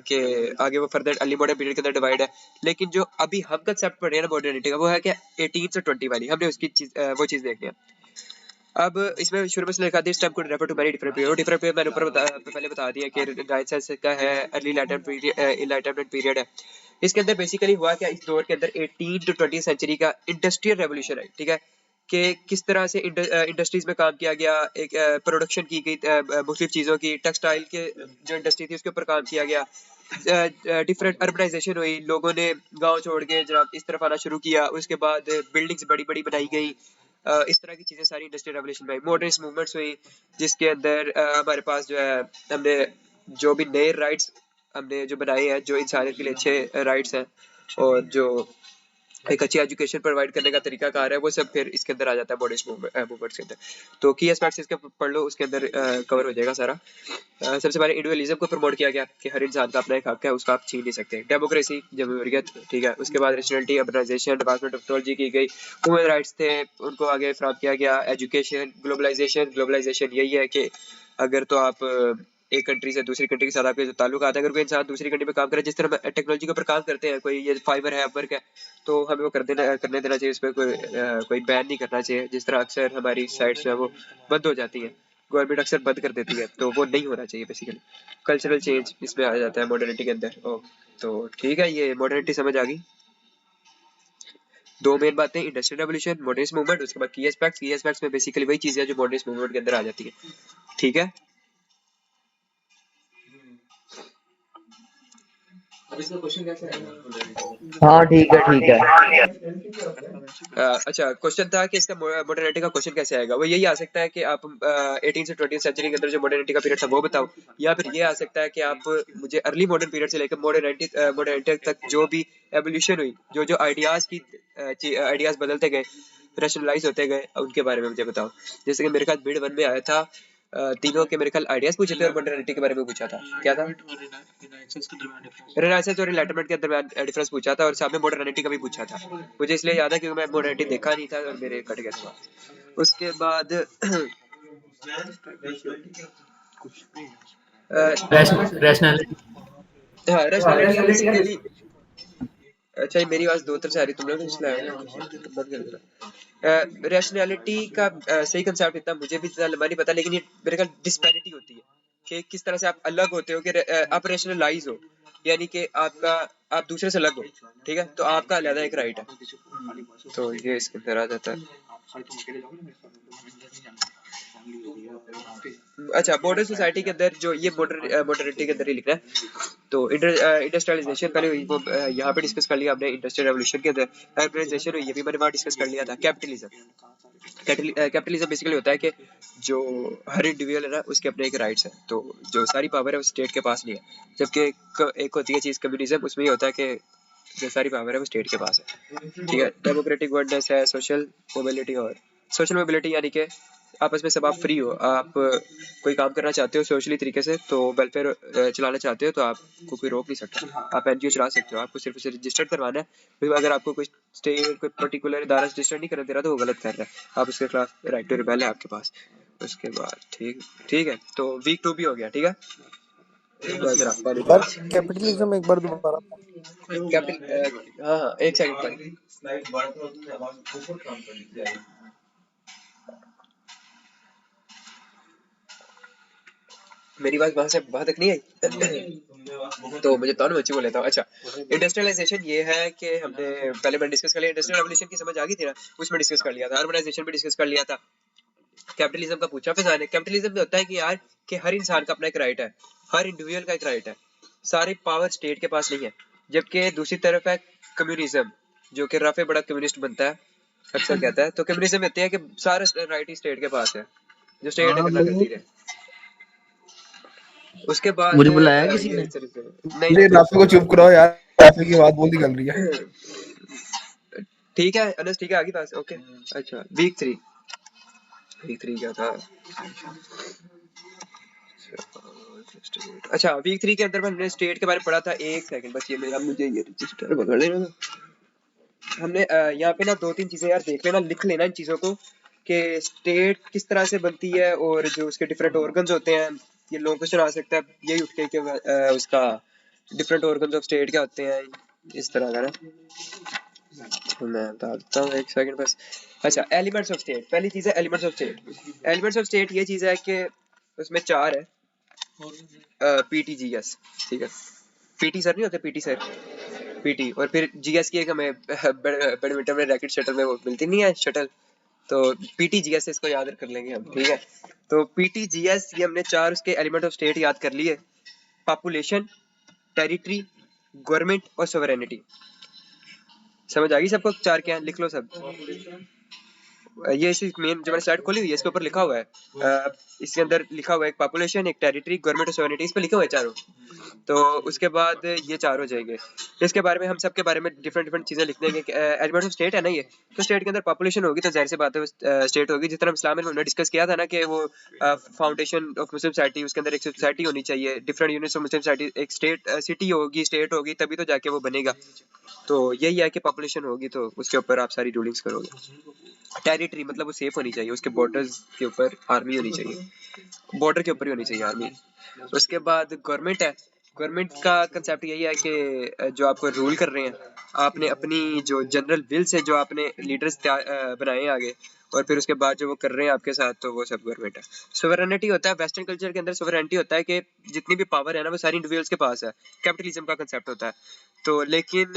Speaker 2: कि आगे वो फर्दर अर्ली मॉडर्न पीरियड के अंदर डिवाइड है। लेकिन जो अभी हम कंसेप्ट पढ़ रहे हैं ना मॉडर्निटी का, वो है कि 18 से 20 वाली, हमने उसकी वो चीज़ देखनी है। अब इसमें शुरू में से लिखा दिया step could refer to very different period. Different period मैंने ऊपर पहले बता दिया कि रेनेसांस का है, अर्ली इनलाइटनमेंट पीरियड है। इसके अंदर बेसिकली हुआ क्या, इस दौर के अंदर 18 to 20 सेंचुरी का इंडस्ट्रियल रेवोल्यूशन है, ठीक है, कि किस तरह से इंडस्ट्रीज में काम किया गया, एक प्रोडक्शन की गई मुख्तलिफ चीज़ों की, टेक्सटाइल के जो इंडस्ट्री थी उसके ऊपर काम किया गया, डिफरेंट अर्बनाइजेशन हुई, लोगों ने गांव छोड़ के जनाब इस तरफ आना शुरू किया। उसके बाद बिल्डिंग्स बड़ी बड़ी बनाई गई, इस तरह की चीज़ें सारी इंडस्ट्रियल रेवोल्यूशन में। मॉडर्निस्ट मूवमेंट्स हुई जिसके अंदर हमारे पास जो है हमने जो भी नए राइट्स हमने जो बनाए हैं, जो इंसानियत के लिए अच्छे राइट्स हैं और जो एक अच्छी एजुकेशन प्रोवाइड करने का तरीका कार है, वो सब फिर इसके अंदर आ जाता है मॉडर्निस्ट मूवमेंट्स के अंदर। तो की एस्पेक्ट्स इसके पढ़ लो, उसके अंदर कवर हो जाएगा सारा। सबसे पहले इंडिविजुअलिज्म को प्रमोट किया गया कि हर इंसान का अपना एक हक है, उसका आप छीन नहीं सकते। डेमोक्रेसी, जमहूरियत, ठीक है। उसके बाद rationality, urbanization, advancement of technology की गई, ह्यूमन राइट्स थे उनको आगे फ्राहम किया गया। एजुकेशन, ग्लोबलाइजेशन यही है कि अगर तो आप एक कंट्री से दूसरी कंट्री के साथ आपके जो ताल्लुक आता है, अगर कोई इंसान दूसरी कंट्री में काम करे, जिस तरह टेक्नोलॉजी के ऊपर काम करते हैं, कोई ये फाइबर है, अपवर्क है, तो हमें वो करने देना चाहिए, उस पर कोई बैन नहीं करना चाहिए। जिस तरह अक्सर हमारी साइट्स जो है वो बंद हो जाती है, गवर्नमेंट अक्सर बंद कर देती है, तो वो नहीं होना चाहिए बेसिकली। कल्चरल चेंज इसमें आ जाता है मॉडर्निटी के अंदर। तो ठीक है, ये मॉडर्निटी समझ आ गई। दो मेन बातें, इंडस्ट्रियल रेवोल्यूशन, मॉडर्निस्ट मूवमेंट। उसके बाद की एस्पेक्ट्स में बेसिकली वही चीज़ है जो मॉडर्निस्ट मूवमेंट के अंदर आ जाती है, ठीक है।
Speaker 4: हाँ ठीक है।
Speaker 2: अच्छा क्वेश्चन था कि इसका मॉडर्निटी का क्वेश्चन कैसे आएगा। वो यही आ सकता है कि आप 18 से 20 सेंचुरी के अंदर जो मॉडर्निटी का पीरियड था वो बताओ, या फिर ये आ सकता है कि आप मुझे अर्ली मॉडर्न पीरियड से लेकर मॉडर्निटी तक जो भी एवोल्यूशन हुई, जो जो आइडियाज बदलते गए, रैशनलाइज होते गए, उनके बारे में मुझे बताओ। जैसे कि मेरे ख्याल मिड वन में आया था, तीनों के मेरे ख्याल आइडियाज पूछे थे और मॉडर्निटी के बारे में पूछा था। क्या था? रेनेसांस और एनलाइटनमेंट के दरमियान डिफरेंस पूछा था, और सामने मॉडर्निटी का भी पूछा था। मुझे इसलिए याद है क्योंकि मैं मॉडर्निटी देखा नहीं था और मेरे कट गया था। उसके बाद
Speaker 3: रैशनैलिटी।
Speaker 2: हाँ, रैशनैलिटी बेसिकली। अच्छा, मेरी आवाज दो तरफ से आ रही, तुम लोग इसलिए बंद कर दो। रैशनैलिटी का सही कंसेप्ट इतना मुझे भी इतना लंबा नहीं पता, लेकिन ये मेरे ख्याल डिस्पैरिटी होती है कि किस तरह से आप अलग होते हो, कि आप रैशनलाइज हो, यानी कि आप दूसरे से अलग हो, ठीक है, तो आपका अलग एक राइट है। तो ये इसके अंदर आ जाता है। अच्छा, मॉडर्न सोसाइटी के अंदर जो ये मॉडर्निटी के अंदर ही लिखना है। तो इंडस्ट्रियलाइजेशन पहले हुई, वो यहाँ पे डिस्कस कर लिया हमने। इंडस्ट्रियल रेवोल्यूशन के अंदर अर्बनाइजेशन हुई, ये भी मैंने वहाँ डिस्कस कर लिया था। कैपिटलिज्म बेसिकली होता है कि जो हर इंडिविजुअल है ना, उसके अपने एक राइट्स है, तो जो सारी पावर है वो स्टेट के पास नहीं है। जबकि एक होती है चीज़ कम्युनिज्म, उसमें ये होता है कि जो सारी पावर है वो स्टेट के पास है, ठीक है। डेमोक्रेटिक गवर्नेंस है, सोशल मोबिलिटी, और सोशल मोबिलिटी यानी कि आपस में सब आप फ्री हो, आप कोई काम करना चाहते हो सोशली तरीके से, तो वेलफेयर चलाना चाहते हो, तो आपको कोई रोक नहीं सकता, आप एनजीओ चला सकते हो। आपको सिर्फ उसे रजिस्टर्ड करवाना है, फिर अगर आपको कोई स्टेट कोई पर्टिकुलर इदारा रजिस्टर नहीं करने दे रहा तो वो गलत कर रहा है, आप उसके खिलाफ राइट टू रिबेल है आपके पास। उसके बाद ठीक है, तो वीक 2 भी हो गया, ठीक है।
Speaker 1: कैपिटलिज्म एक बार दोबारा।
Speaker 2: हाँ, एक सेकंड मेरी बात वहां से वहां तक नहीं आई तो मुझे तो बच्ची बोल लेता हूँ। अच्छा, इंडस्ट्रियलाइजेशन ये है कि हमने पहले मैंने डिस्कस कर लिया, इंडस्ट्रियल रेवोल्यूशन की समझ आ गई थी ना, उसमें डिस्कस कर लिया था। अर्बनाइजेशन भी डिस्कस कर लिया था। कैपिटलिज्म का पूछा फिर कैपिटलिज्म में होता है कि यार कि हर इंसान का अपना एक राइट है, हर इंडिविजुअल का एक राइट है, सारी पावर स्टेट के पास नहीं है। जबकि दूसरी तरफ है कम्युनिज्म, जो कि रफे बड़ा कम्युनिस्ट बनता है, अक्सर कहता है। तो कम्युनिज्म कहते हैं कि सारा राइट ही स्टेट के पास है, जो स्टेट है करना करती है। उसके बाद
Speaker 4: मुझे बुलाया किसी
Speaker 2: ये
Speaker 4: ने?
Speaker 2: नहीं
Speaker 6: ये राफी को चुप कराओ यार, राफी की बात बहुत निकल रही है।
Speaker 2: ठीक है अनस, ठीक है आगे पास। ओके अच्छा वीक 3 क्या था? अच्छा वीक 3 के अंदर हमने स्टेट के बारे में पढ़ा था। एक सेकंड बस ये मेरा, मुझे ये रजिस्टर पकड़ लेना। हमने यहाँ पे ना 2-3 चीजें यार देख लेना, लिख लेना इन चीजों को कि स्टेट किस तरह से बनती है और जो उसके डिफरेंट ऑर्गन्स होते हैं। ये लोगों को सुना सकता है यही उठ के कि उसका डिफरेंट ऑर्गन्स ऑफ स्टेट क्या होते हैं, इस तरह का ना। मैं बता देता हूँ एक सेकंड बस। अच्छा एलिमेंट्स ऑफ स्टेट, पहली चीज है elements of state. Elements of state ये चीज है कि उसमें 4 है PTGS, ठीक है। PT सर नहीं होते, PT सर, PT और फिर GS की एक हमें बैडमिंटन में रैकेट शटल में वो मिलती नहीं है शटल, तो PTGS से इसको याद कर लेंगे हम, ठीक है। तो PTGS ये हमने 4 उसके एलिमेंट ऑफ स्टेट याद कर लिए। पॉपुलेशन, टेरिटरी, गवर्नमेंट और सोवरेनिटी। समझ आ गई सबको 4 क्या है? लिख लो सब। ये इसी मेन जो मैंने स्लाइड खोली हुई है इसके ऊपर लिखा हुआ है। इसके अंदर लिखा हुआ है एक पॉपुलेशन, एक टेरिटरी, गवर्नमेंट और सोवरेनिटी, इस पे लिखे हुए हैं चारों। तो उसके बाद ये 4 हो जाएंगे। इसके बारे में हम सब के बारे में डिफरेंट चीजें लिख देंगे। एलिमेंट ऑफ स्टेट है ना ये, तो स्टेट के अंदर पॉपुलेशन होगी तो जाहिर सी बात है स्टेट होगी। जिस तरह इस्लाम में हमने डिस्कस किया था ना कि वो फाउंडेशन ऑफ मुस्लिम सोसाइटी, उसके अंदर एक सोसाइटी होनी चाहिए, different units of Muslim society, एक स्टेट सिटी होगी, स्टेट होगी, तभी तो जाके वो बनेगा। तो यही है कि पॉपुलेशन होगी तो उसके ऊपर आप सारी रूलिंग्स करोगे। टेरिटरी मतलब वो सेफ होनी चाहिए, उसके बॉर्डर्स के ऊपर आर्मी होनी चाहिए, बॉर्डर के ऊपर ही होनी चाहिए आर्मी। उसके बाद गवर्नमेंट है। गवर्नमेंट का कंसेप्ट यही है कि जो आपको रूल कर रहे हैं, आपने अपनी जो जनरल विल से जो आपने लीडर्स बनाए हैं आगे, और फिर उसके बाद जो वो कर रहे हैं आपके साथ, तो वो सब गवर्नमेंट है। सोवरेनिटी होता है वेस्टर्न कल्चर के अंदर, सोवरेनिटी होता है कि जितनी भी पावर है ना वो सारी इंडिविजुअल्स के पास है, कैपिटलिज्म का कंसेप्ट होता है। तो लेकिन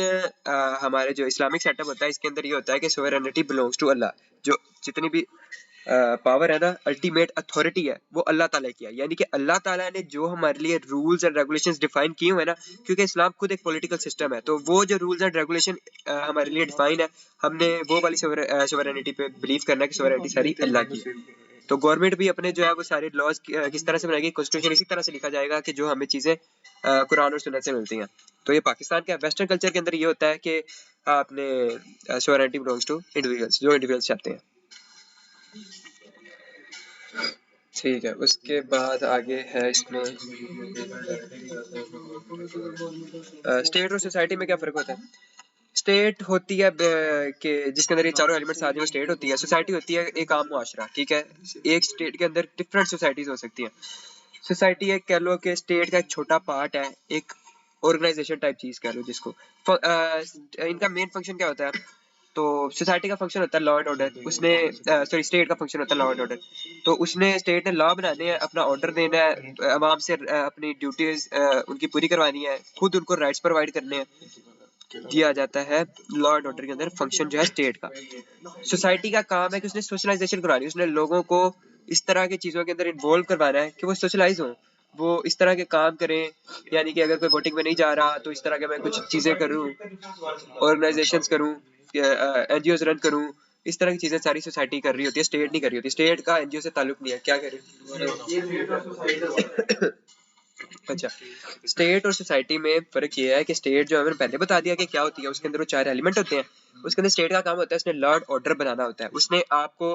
Speaker 2: हमारे जो इस्लामिक सेटअप होता है इसके अंदर ये होता है कि सोवरेनिटी बिलोंग्स टू अल्लाह। जो जितनी भी पावर है ना, अल्टीमेट अथॉरिटी है वो अल्लाह ताला की है। यानी कि अल्लाह ताला ने जो हमारे लिए रूल्स एंड रेगुलेशंस डिफाइन किए हुए हैं ना, क्योंकि इस्लाम खुद एक पॉलिटिकल सिस्टम है, तो वो जो रूल्स एंड रेगुलेशन हमारे लिए डिफाइन है, हमने वो वाली सोवरेनिटी पे बिलीव करना है कि सोवरेनिटी सारी अल्लाह की है। तो गवर्नमेंट भी अपने जो है वो सारे लॉज किस तरह से बनाएगी, कॉन्स्टिट्यूशन इसी तरह से लिखा जाएगा कि जो हमें चीजें कुरान और सुन्नत से मिलती हैं। तो ये पाकिस्तान का वेस्टर्न कल्चर के अंदर ये होता है कि आपने सोवरेनिटी बिलोंग्स टू इंडिविजुअल्स, जो इंडिविजुअल्स चाहते हैं, ठीक है। उसके बाद आगे है इसमें स्टेट और सोसाइटी में क्या फर्क होता है। स्टेट होती है कि जिसके अंदर ये चारों एलिमेंट्स आते हैं, स्टेट होती है। सोसाइटी होती है एक आम मुआशरा, ठीक है। एक स्टेट के अंदर डिफरेंट सोसाइटीज हो सकती हैं। सोसाइटी एक कह लो कि स्टेट का एक छोटा पार्ट है, एक ऑर्गेनाइजेशन टाइप चीज कह लो जिसको। इनका मेन फंक्शन क्या होता है, तो सोसाइटी का फंक्शन होता है लॉ एंड ऑर्डर, उसने सॉरी स्टेट का फंक्शन होता है लॉ एंड ऑर्डर। तो उसने स्टेट ने लॉ बनाने हैं, अपना ऑर्डर देना है, आवाम से अपनी ड्यूटीज उनकी पूरी करवानी है, खुद उनको राइट्स प्रोवाइड करने हैं, दिया जाता है। लॉ एंड ऑर्डर के अंदर फंक्शन जो है स्टेट का। सोसाइटी का काम है कि उसने सोशलाइजेशन करानी है, उसने लोगों को इस तरह की चीजों के अंदर इन्वॉल्व करवाना है कि वो सोशलाइज हों, वो इस तरह के काम करें। यानी कि अगर कोई वोटिंग में नहीं जा रहा तो इस तरह के मैं कुछ चीजें करूं, ऑर्गेनाइजेशंस करूं, एनजीओज रन करूं, इस तरह की चीजें सारी सोसाइटी कर रही होती है, स्टेट नहीं कर रही होती। स्टेट का एनजीओ से ताल्लुक नहीं है। क्या करें अच्छा, स्टेट और सोसाइटी में फर्क ये है कि स्टेट जो हमें पहले बता दिया कि क्या होती है, उसके अंदर वो 4 एलिमेंट होते हैं। उसके अंदर स्टेट का काम होता है उसने लॉ एंड ऑर्डर बनाना होता है, उसने आपको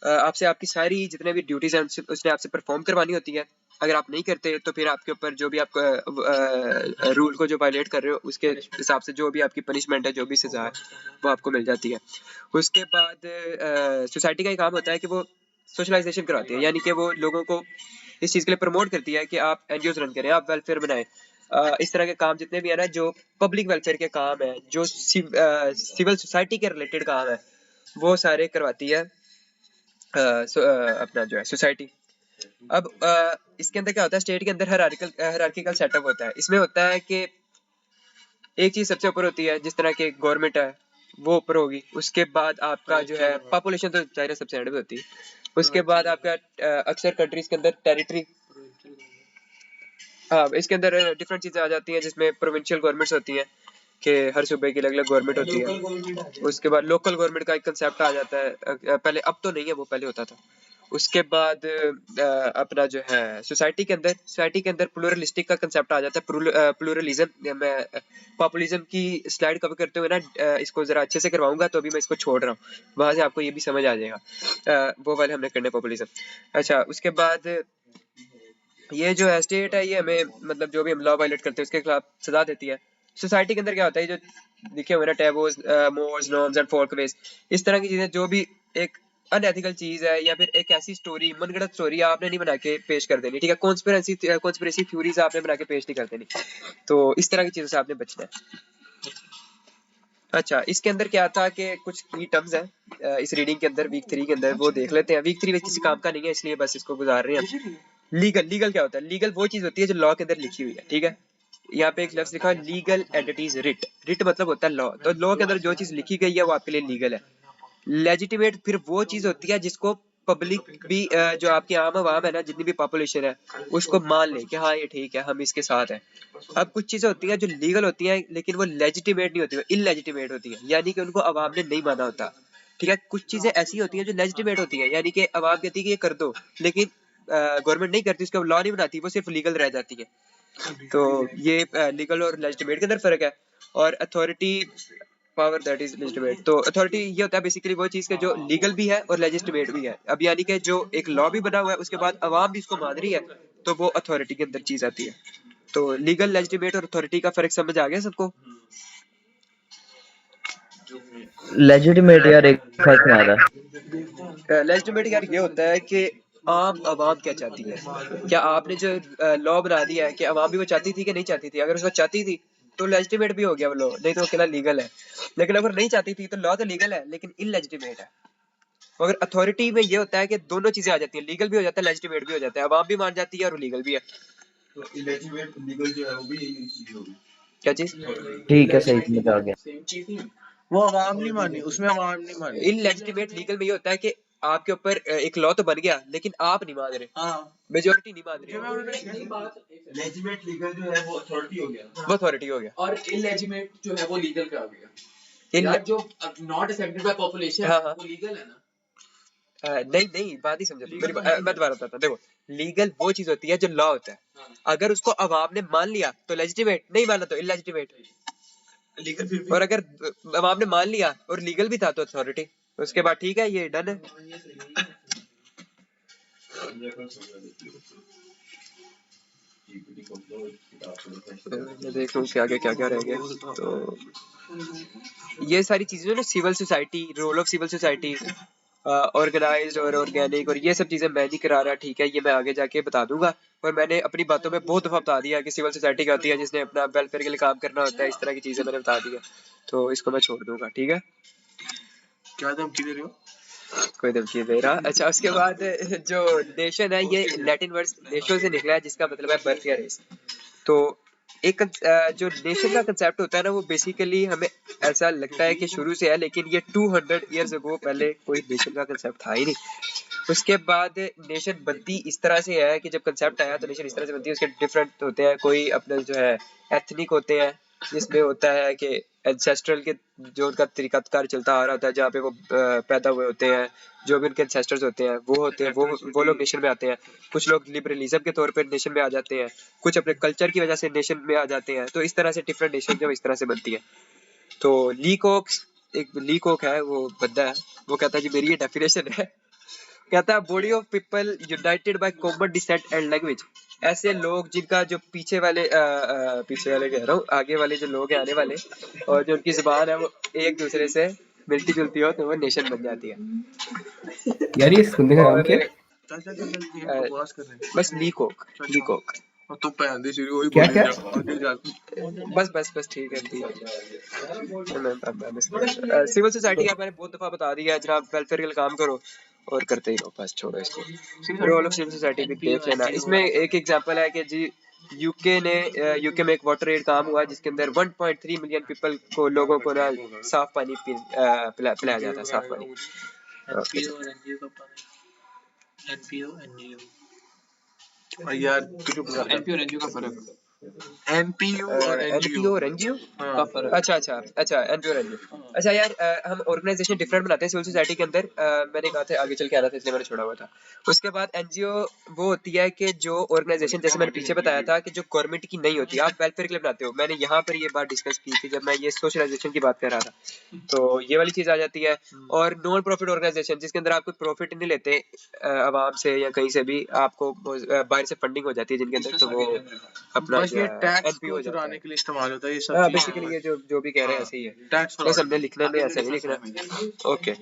Speaker 2: आपसे आपकी सारी जितने भी ड्यूटीज हैं उसने आपसे परफॉर्म करवानी होती है। अगर आप नहीं करते तो फिर आपके ऊपर जो भी आप रूल को जो वायलेट कर रहे हो उसके हिसाब से जो भी आपकी पनिशमेंट है, जो भी सजा है, वो आपको मिल जाती है। उसके बाद सोसाइटी का ये काम होता है कि वो सोशलाइजेशन कराती है, यानी कि वो लोगों को इस चीज़ के लिए प्रमोट करती है कि आप एनजीओज रन करें, आप वेलफेयर बनाएं। इस तरह के काम जितने भी है ना, जो पब्लिक वेलफेयर के काम है, जो सिविल सोसाइटी के रिलेटेड काम है, वो सारे करवाती है अपना जो है सोसाइटी। अब इसके अंदर क्या होता है, स्टेट के अंदर हायरार्किकल सेटअप होता है। इसमें होता है कि एक चीज सबसे ऊपर होती है, जिस तरह की गवर्नमेंट है वो ऊपर होगी, उसके बाद आपका जो है पॉपुलेशन तो चाहे सबसे एंड में होती है, उसके बाद आपका अक्सर कंट्रीज के अंदर टेरिटरी, हाँ इसके अंदर डिफरेंट चीजें आ जाती हैं जिसमें प्रोविंशियल गवर्नमेंट्स होती हैं कि हर सूबे की अलग अलग गवर्नमेंट होती है। उसके बाद लोकल गवर्नमेंट का एक कंसेप्ट आ जाता है, पहले, अब तो नहीं है, वो पहले होता था। उसके बाद अपना जो है सोसाइटी के अंदर प्लूरलिस्टिक का कंसेप्ट आ जाता है, प्लूरलिज्म। मैं पॉपुलिज्म की स्लाइड कवर करते हुए ना इसको जरा अच्छे से करवाऊंगा, तो अभी मैं इसको छोड़ रहा हूँ, वहां से आपको ये भी समझ आ जाएगा। वो वाले हमने करने पॉपुलिज्म। अच्छा, उसके बाद ये जो स्टेट है, ये हमें मतलब जो भी हम लॉ वायलेट करते हैं उसके खिलाफ सजा देती है। सोसाइटी के अंदर क्या होता है, जो लिखे हुए ना टैबूज, मोर्स, नॉर्म्स एंड फोल्कवेज, इस तरह की चीजें, जो भी एक अनएथिकल चीज है या फिर एक ऐसी स्टोरी, मनगढ़ंत स्टोरी आपने नहीं बना के पेश कर देनी, ठीक है। कॉन्स्पिरेसी थ्योरीज आपने बना के पेश नहीं कर देनी। तो इस तरह की चीजों से आपने बचना है। अच्छा, इसके अंदर क्या था कि कुछ की टर्म्स हैं इस रीडिंग के अंदर, वीक 3 के अंदर, वो देख लेते हैं। वीक 3 किसी काम का नहीं है, इसलिए बस इसको गुजार रहे हैं। लीगल क्या होता है? लीगल वो चीज होती है जो लॉ के अंदर लिखी हुई है, ठीक है। यहाँ पे एक लफ्ज लिखा है लीगल एंटिटीज रिट मतलब होता है लॉ। तो लॉ के अंदर जो चीज लिखी गई है वो आपके लिए लीगल है। लेजिटिमेट फिर वो चीज होती है जिसको पब्लिक भी, जो आपकी आम आवाम है ना, जितनी भी पॉपुलेशन है, उसको मान ले कि हाँ ये ठीक है, हम इसके साथ हैं। अब कुछ चीजें होती हैं जो लीगल होती हैं लेकिन वो लेजिटिमेट नहीं होती, वो इलेजिटिमेट होती है, यानी कि उनको आवाम ने नहीं माना होता, ठीक है। कुछ चीजें ऐसी होती हैं जो लेजिटिमेट होती हैं, यानी कि आवाम कहती है कि ये कर दो, लेकिन गवर्नमेंट नहीं करती, उसको लॉ नहीं बनाती, वो सिर्फ लीगल रह जाती है। तो ये लीगल और लेजिटिमेट के अंदर फर्क है। और authority power that is legitimate. तो अथॉरिटी ये होता है बेसिकली वो चीज के जो लीगल भी है और लेजिटिमेट भी है। अब यानी कि जो एक लॉ भी बना हुआ है, उसके बाद आवाम भी इसको मान रही है, तो वो अथॉरिटी के अंदर चीज आती है। तो लीगल, लेजिटिमेट और अथॉरिटी का फर्क समझ आ गया सबको?
Speaker 4: लेजिटिमेट यार एक फर्क नहीं आ रहा।
Speaker 2: लेजिटिमेट यार ये होता है कि आम आवाम क्या चाहती है। क्या आपने जो लॉ बना दिया है, कि आवाम भी वो चाहती थी कि नहीं चाहती थी? अगर उसको चाहती थी तो लेजिटिमेट भी हो गया वो लॉ, नहीं तो अकेला लीगल है। लेकिन अगर नहीं चाहती थी तो लॉ तो लीगल है लेकिन इलेजिटिमेट है। मगर अथॉरिटी में ये होता है कि दोनों चीजें आ जाती है, लीगल भी हो जाता है, लेजिटिमेट भी हो जाता है, आवाम भी मान जाती है और लीगल भी है।
Speaker 9: तो इलेजिटिमेट लीगल जो है वो भी यही चीज होगी।
Speaker 2: क्या चीज?
Speaker 4: ठीक है, सही समझ आ गया।
Speaker 1: वो आवाम नहीं मानी, उसमें आवाम नहीं मानी।
Speaker 2: इलेजिटिमेट लीगल में ये होता है कि आपके ऊपर एक लॉ तो बन गया लेकिन आप नहीं मान रहे,
Speaker 1: हाँ,
Speaker 2: मेजोरिटी नहीं मान रही।
Speaker 9: लेजिटिमेट लीगल जो है वो अथॉरिटी हो गया।
Speaker 2: वो अथॉरिटी हो गया।
Speaker 10: और इलेजिटिमेट जो है वो लीगल का हो गया।
Speaker 2: इन
Speaker 10: यार जो नॉट एक्सेप्टेड बाय पॉपुलेशन
Speaker 2: हाँ, हाँ।
Speaker 10: वो लीगल है ना?
Speaker 2: नहीं बात ही समझो मेरी। मैं दोबारा बताता हूँ। देखो, लीगल वो चीज होती है जो लॉ होता है, अगर उसको अवाम ने मान लिया तो लेजिटिमेट, नहीं माना तो इलेजिटिमेट।
Speaker 9: लीगल फिर भी
Speaker 2: और अगर अवाम ने मान लिया और लीगल भी था तो अथॉरिटी। उसके बाद ठीक है, ये डन है। मैं देख लूँ क्या क्या रह गया। तो ये सारी चीजें ना, civil society, role of civil society, organized और ऑर्गेनिक, और ये सब चीजें मैं नहीं करा रहा, ठीक है। ये मैं आगे जाके बता दूंगा। और मैंने अपनी बातों में बहुत दफा बता दिया कि सिविल सोसाइटी क्या होती है, जिसने अपना वेलफेयर के लिए काम करना होता है, इस तरह की चीजें मैंने बता दी है। तो इसको मैं छोड़ दूंगा, ठीक है।
Speaker 1: क्या धमकी दे रहे हो?
Speaker 2: कोई धमकी दे रहा। अच्छा, उसके बाद जो नेशन है, ये लैटिन वर्ड नेशो से निकला है, जिसका मतलब है बर्थ या रेस। तो एक जो नेशन का कंसेप्ट होता है ना, वो बेसिकली हमें ऐसा लगता है कि शुरू से है, लेकिन ये 200 इयर्स अगो पहले कोई नेशन का कंसेप्ट था ही नहीं। उसके बाद नेशन बनती इस तरह से है कि जब कंसेप्ट आया तो नेशन इस तरह से बनती है। उसके डिफरेंट होते हैं, कोई अपने जो है एथनिक होते हैं, जिसमें होता है कि एंसेस्ट्रल के जो उनका तरीकाकार चलता आ रहा होता है, जहाँ पे वो पैदा हुए होते हैं, जो भी उनके एंसेस्टर्स होते हैं वो होते हैं, वो लोग नेशन में आते हैं। कुछ लोग लिबरलिज्म के तौर पर नेशन में आ जाते हैं, कुछ अपने कल्चर की वजह से नेशन में आ जाते हैं। तो इस तरह से डिफरेंट नेशन जो इस तरह से बनती है। तो ली कोक है, वो बंदा है, वो कहता है जी मेरी ये डेफिनेशन है, कहता है body of people united by common descent and language. ऐसे लोग जिनका जो पीछे वाले कह रहा हूँ, आगे वाले जो लोग हैं, आने वाले, और जो उनकी जुबान है वो एक दूसरे से मिलती जुलती हो, तो वो नेशन बन जाती है।
Speaker 3: यार ये बंदे का नाम क्या है?
Speaker 1: बकवास कर रहे हैं।
Speaker 2: बस ली कोक।
Speaker 1: और तुम पहन दे शुरू वही
Speaker 3: क्या
Speaker 1: बोली
Speaker 3: क्या?
Speaker 1: जा, आगे जा।
Speaker 2: बस ठीक है, ठीक है। सिविल सोसाइटी का मैंने बहुत दफा बता दिया है, जनाब वेलफेयर के लिए काम करो और करते ही रहो, बस छोड़ो इसको। रोल ऑफ सिविल सोसाइटी भी देख लेना। इसमें एक एग्जांपल है कि जी यूके में एक वाटर एड काम हुआ जिसके अंदर 1.3 मिलियन पीपल को, लोगों को ना साफ पानी पिलाया जाता है, साफ पानी।
Speaker 1: यार तुझे पता है
Speaker 8: एनपीओ और एनजीओ का फर्क
Speaker 1: एनपीयू और
Speaker 2: एनपीओ और एनजीओ।
Speaker 8: का फर्क
Speaker 2: अच्छा एनपीओ और एनजीओ। अच्छा यार हम ऑर्गेनाइजेशन डिफरेंट बनाते हैं सिविल सोसाइटी के अंदर। मैंने कहा था आगे चल के आ रहा था इसलिए मैंने छोड़ा हुआ था। उसके बाद एनजीओ वो होती है कि जो ऑर्गेनाइजेशन, जैसे मैंने पीछे बताया था कि जो गवर्नमेंट की नहीं होती, आप वेलफेयर के लिए बनाते हो। मैंने यहाँ पर ये बात डिस्कस की थी जब मैं ये सोशलाइजेशन की बात कर रहा था, तो ये वाली चीज आ जाती है। और नॉन प्रॉफिट ऑर्गेनाइजेशन जिसके अंदर आप कोई प्रॉफिट नहीं लेते आवाम से या कहीं से भी, आपको बाहर से फंडिंग हो जाती है जिनके अंदर, तो वो अपना
Speaker 1: बस ये टैक्स
Speaker 2: एनपीओ
Speaker 1: को
Speaker 2: हो जाता
Speaker 1: चुराने
Speaker 2: है।
Speaker 1: के लिए इस्तेमाल होता है ये सब
Speaker 2: हाँ
Speaker 1: चीजें।
Speaker 2: बेसिकली ये जो भी कह रहे हैं ऐसे ही है,
Speaker 1: टैक्स
Speaker 2: बस हमने लिखने में ऐसा नहीं लिखना। ओके।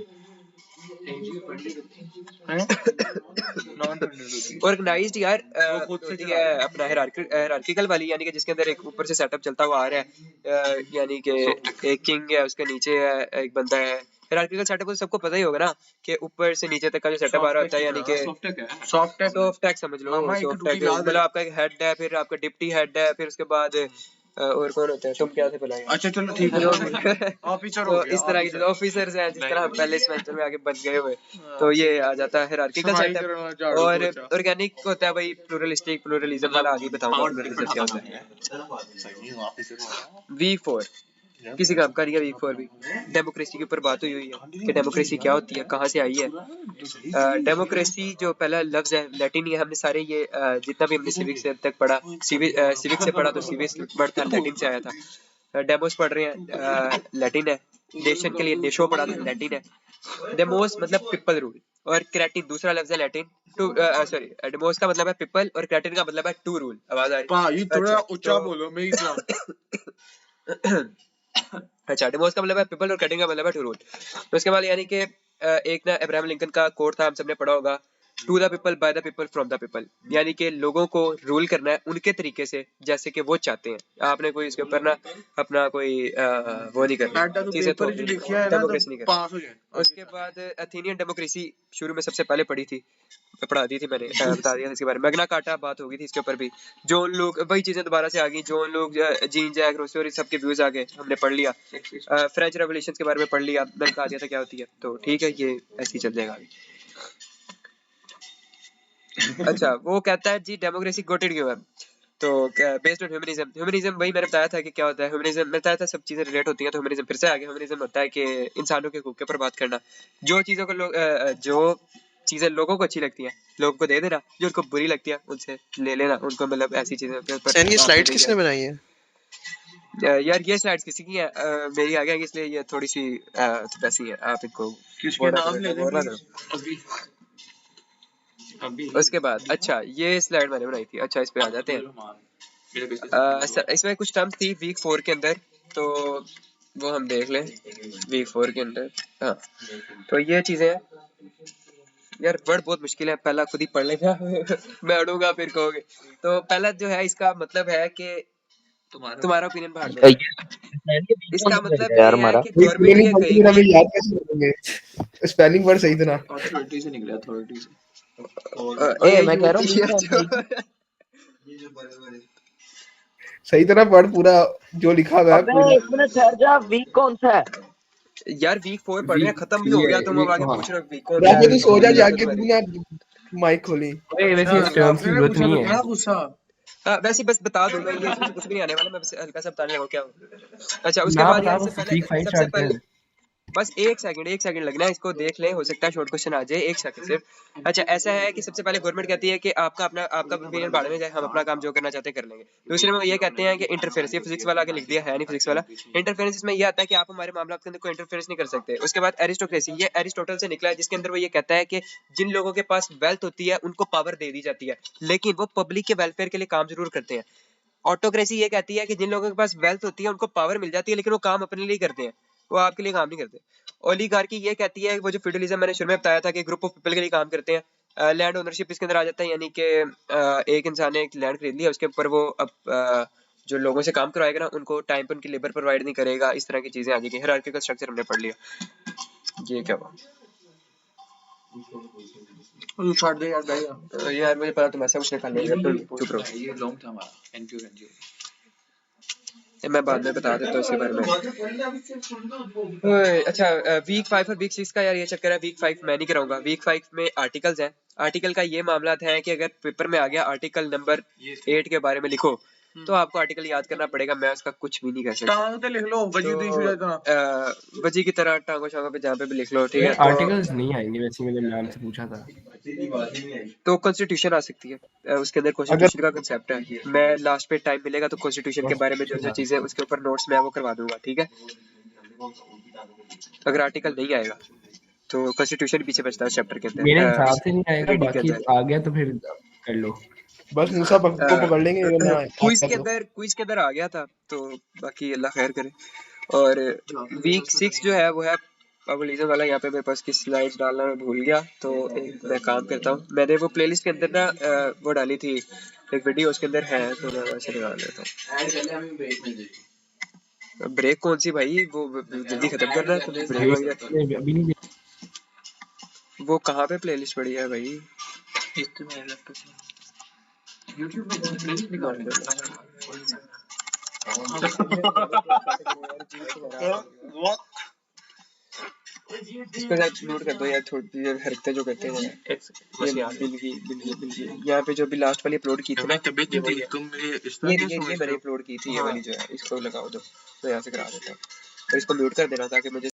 Speaker 2: ऑर्गेनाइज्ड यार होती है अपना हायरार्किकल वाली, यानी कि जिसके अंदर एक ऊपर से सेटअप चलता हुआ आ रहा है, यानी कि एक किंग है, उसके नीचे है एक बंदा है। हायरार्किकल सेटअप तो सबको पता ही होगा ना कि ऊपर से नीचे तक का जो सेटअप आ रहा होता है, यानी कि सॉफ्ट टैग समझ लो। सॉफ्ट टैग मतलब आपका एक हेड है, फिर आपका डिप्टी हेड है, फिर उसके बाद और कौन होता है, तुम क्या थे बुलाए?
Speaker 1: अच्छा चलो ठीक है, ऑफिसर हो
Speaker 2: तो
Speaker 1: गया,
Speaker 2: इस तरह के ऑफिसर्स हैं जिस तरह हम पहले सेमेस्टर में आगे बच गए हुए, तो ये आ जाता है हायरार्किकल सेटअप। और ऑर्गेनिक होता है भाई प्लूरलिस्टिक, प्लूरलिज्म वाला आगे बताऊंगा प्लूरलिज्म क्या होता है। V4 किसी काम का नहीं है। V4 भी डेमोक्रेसी के ऊपर बात हुई है कि डेमोक्रेसी क्या होती है, कहाँ से आई है। डेमोक्रेसी जो पहला लफ्ज है लैटिन ही है। हमने सारे ये जितना भी हमने सिविक से अब तक पढ़ा, सिविक से पढ़ा तो सिविक्स वर्ड था लैटिन से आया था। डेमोस पढ़ रहे हैं लैटिन है। नेशन के लिए नेशो पढ़ा था लैटिन है। डेमोस मतलब पीपल रूल, और क्रेटिन दूसरा लफ्ज है लैटिन टू, सॉरी डेमोस का मतलब है पीपल और क्रेटिन का मतलब है टू रूल। आवाज आ रही है?
Speaker 1: ये थोड़ा ऊंचा बोलो मेरी
Speaker 2: अच्छा, डेमोस का मतलब है पीपल और क्रेटिन का मतलब है टू रूल। तो उसके बाद यानी कि एक ना अब्राहम लिंकन का कोट था, हम सबने पढ़ा होगा, to the people by the people from the people, यानी कि लोगों को रूल करना है उनके तरीके से जैसे कि वो चाहते हैं। आपने कोई इसके ऊपर ना अपना कोई वो नहीं करना, चीजें तो डेमोक्रेसी नहीं करना। उसके बाद एथेनियन डेमोक्रेसी शुरू में सबसे पहले पढ़ी थी, पढ़ा दी थी मैंने, बता दिया इसके बारे में। मैग्ना कार्टा बात होगी थी इसके ऊपर भी, जो लोग वही चीजें दोबारा से आ गई, जो लोग जीन जैक रोusseau और सबके व्यूज आ गए, हमने पढ़ लिया। फ्रेंच रेवोल्यूशन के बारे में पढ़ लिया, मैंने बता दिया था क्या होती है, तो ठीक है ये ऐसे ही चल जाएगा अभी। अच्छा, वो कहता है जी डेमोक्रेसी गोटेड क्यों है, तो बेस्ड ऑन ह्यूमनिज्म। ह्यूमनिज्म वही मैंने बताया था कि क्या होता है ह्यूमनिज्म, मैं बताया था सब चीजें रिलेट होती हैं, तो ह्यूमनिज्म फिर से आ गया। ह्यूमनिज्म होता है कि इंसानों के हकूक के ऊपर बात करना, जो चीजों को जो चीजें लोगों को अच्छी लगती हैं लोगों को दे देना, जो उनको बुरी लगती है उनसे ले लेना, उनको मतलब ऐसी चीजें के ऊपर।
Speaker 5: ये स्लाइड्स किसने बनाई है?
Speaker 2: यार ये स्लाइड्स किसी की है, मेरी आ गया इसलिए ये थोड़ी सी वैसी है, आप इनको
Speaker 1: किसके नाम ले देंगे
Speaker 8: अभी।
Speaker 2: उसके बाद अच्छा ये स्लाइड मैंने बनाई थी। अच्छा इस पे आ जाते हैं। इसमें कुछ टर्म्स थी वीक 4 के अंदर, तो वो हम देख लें वीक 4 के अंदर। हाँ तो ये चीजें हैं यार, वर्ड बहुत मुश्किल है, पहला खुद ही पढ़ लेना मैं अड़ूंगा फिर कहोगे। तो पहला जो है इसका मतलब है कि तुम्हारा ओपिनियन बाहर दो। इसका मतलब ये है कि गवर्नमेंट ये कहेगी,
Speaker 6: याद कैसे रखेंगे? स्पेलिंग वर्ड सही था ना?
Speaker 8: अथॉरिटी से निकला, अथॉरिटी से।
Speaker 4: ए मैं कह रहा हूँ
Speaker 6: सही तरह पढ़ पूरा जो लिखा हुआ है।
Speaker 4: अबे एक मिनट ठहर जा, वीक कौन सा है?
Speaker 2: यार वीक 4 पढ़ रहे हैं, खत्म भी हो गया, तुम अब आगे पूछ रहे हो वीक कौन
Speaker 6: जाके तू सो जा, जाके तू ना माइक खोली।
Speaker 3: वैसे इस टर्म्स की जरूरत नहीं है।
Speaker 2: वैसे बस बता दूं मैं, ये इसमें कुछ भी नहीं आने वाला, मैं बस हल्का सा बताने लगा क्या। अच्छा उसके
Speaker 3: ना
Speaker 2: बाद
Speaker 3: बता,
Speaker 2: यार
Speaker 3: बस वीक 5
Speaker 2: सबसे
Speaker 3: स्टार्ट
Speaker 2: पहले
Speaker 3: कर।
Speaker 2: बस एक सेकंड लगना है, इसको देख लें, हो सकता है शॉर्ट क्वेश्चन आ जाए, एक सेकंड सिर्फ। अच्छा ऐसा है कि सबसे पहले गवर्नमेंट कहती है कि आपका ओपिनियन बारे में जाए, हम अपना काम जो करना चाहते हैं कर लेंगे। दूसरे में ये कहते हैं कि इंटरफेरेंस, ये फिजिक्स वाला आगे लिख दिया है नहीं फिजिक्स वाला। इंटरफेरेंस इसमें ये आता है कि आप हमारे मामला के अंदर कोई इंटरफेरेंस नहीं कर सकते। उसके बाद एरिस्टोक्रेसी, ये एरिस्टोटल से निकला है, जिसके अंदर वो ये कहता है कि जिन लोगों के पास वेल्थ होती है उनको पावर दे दी जाती है, लेकिन वो पब्लिक के वेलफेयर के लिए काम जरूर करते हैं। ऑटोक्रेसी ये कहती है कि जिन लोगों के पास वेल्थ होती है उनको पावर मिल जाती है, लेकिन वो काम अपने लिए करते हैं, वो आपके लिए काम नहीं करते। ओलिगार्की ये कहती है, वो जो फ्यूडलिज्म मैंने शुरू में बताया था कि ग्रुप ऑफ पीपल के लिए काम करते हैं। लैंड ओनरशिप इसके अंदर आ जाता है, यानी कि एक इंसान ने एक लैंड खरीद लिया, उसके ऊपर वो अब जो लोगों से काम करवाएगा ना उनको टाइम पर उनकी लेबर प्रोवाइड नहीं करेगा, इस तरह की चीजें आ जाएगी। हायरार्किकल स्ट्रक्चर हमने पढ़ लिया। ये क्या हुआ
Speaker 1: छोड़ दे यार भाई,
Speaker 2: यार मुझे पता तुम ऐसा कुछ निकाल लोगे, चुप रहो,
Speaker 8: ये लॉन्ग था हमारा एनपीओ एनजीओ।
Speaker 2: मैं बाद में बता देता हूँ इसके बारे में। अच्छा वीक 5 और वीक 6 का यार ये चक्कर है, वीक 5 मैं नहीं कराऊंगा। वीक 5 में आर्टिकल्स हैं। आर्टिकल का ये मामला है कि अगर पेपर में आ गया आर्टिकल नंबर 8 के बारे में लिखो, तो आपको आर्टिकल याद करना पड़ेगा, मैं उसका कुछ भी नहीं कर सकता।
Speaker 1: टांग ते लिख लो बजी दी शुरू इतना
Speaker 2: बजी की तरह टांगों शांगों पे जहाँ पे भी लिख लो, ठीक
Speaker 3: ये
Speaker 2: है।
Speaker 3: आर्टिकल्स नहीं आएंगे वैसे, मैंने मैम से पूछा था।
Speaker 2: तो कॉन्स्टिट्यूशन आ सकती है, उसके अंदर कॉन्स्टिट्यूशन का कंसेप्ट है। मैं लास्ट पे टाइम मिलेगा तो कॉन्स्टिट्यूशन के बारे में जो जो चीजें उसके ऊपर नोट्स मैं वो करवा दूंगा, ठीक है। अगर आर्टिकल नहीं आएगा तो कॉन्स्टिट्यूशन पीछे बचता है चैप्टर के अंदर,
Speaker 3: मेरे हिसाब से नहीं आएगा,
Speaker 2: रीडिंग के
Speaker 3: बाकी
Speaker 2: अंदर।
Speaker 3: आ गया तो फिर कर लो।
Speaker 6: बस मूसा को पकड़ लेंगे अगर ना
Speaker 2: क्विज
Speaker 6: आया तो।
Speaker 2: क्विज के अंदर आ गया था, तो बाकी अल्लाह खैर करे। और वीक 6 जो है वो है पॉपुलिज्म वाला। यहाँ पे मेरे पास की स्लाइड्स डालना मैं भूल गया, तो मैं काम करता हूँ। मैंने वो प्लेलिस्ट के अंदर ना वो डाली थी एक वीडियो, उसके अंदर है, तो मैं वैसे निकाल लेता हूँ।
Speaker 10: ऐड कर ले, हमें ब्रेक मिल जाएगी।
Speaker 2: ब्रेक कौन सी भाई, वो जल्दी खत्म करना है, तो ब्रेक वगैरह
Speaker 3: अभी नहीं
Speaker 2: वो कहाँ पे प्लेलिस्ट पड़ी है भाई?
Speaker 8: YouTube में प्लेलिस्ट निकाल
Speaker 2: इसको एक्सप्लोर कर दो यार, थोड़ी देर हरकतें जो करते हैं यहाँ पे जो भी लास्ट वाली अपलोड की थी ना, ये मैंने अपलोड की थी, ये वाली जो है, इसको लगाओ दो, तो यहाँ से करा देता हूँ। और इसको म्यूट कर देना ताकि मुझे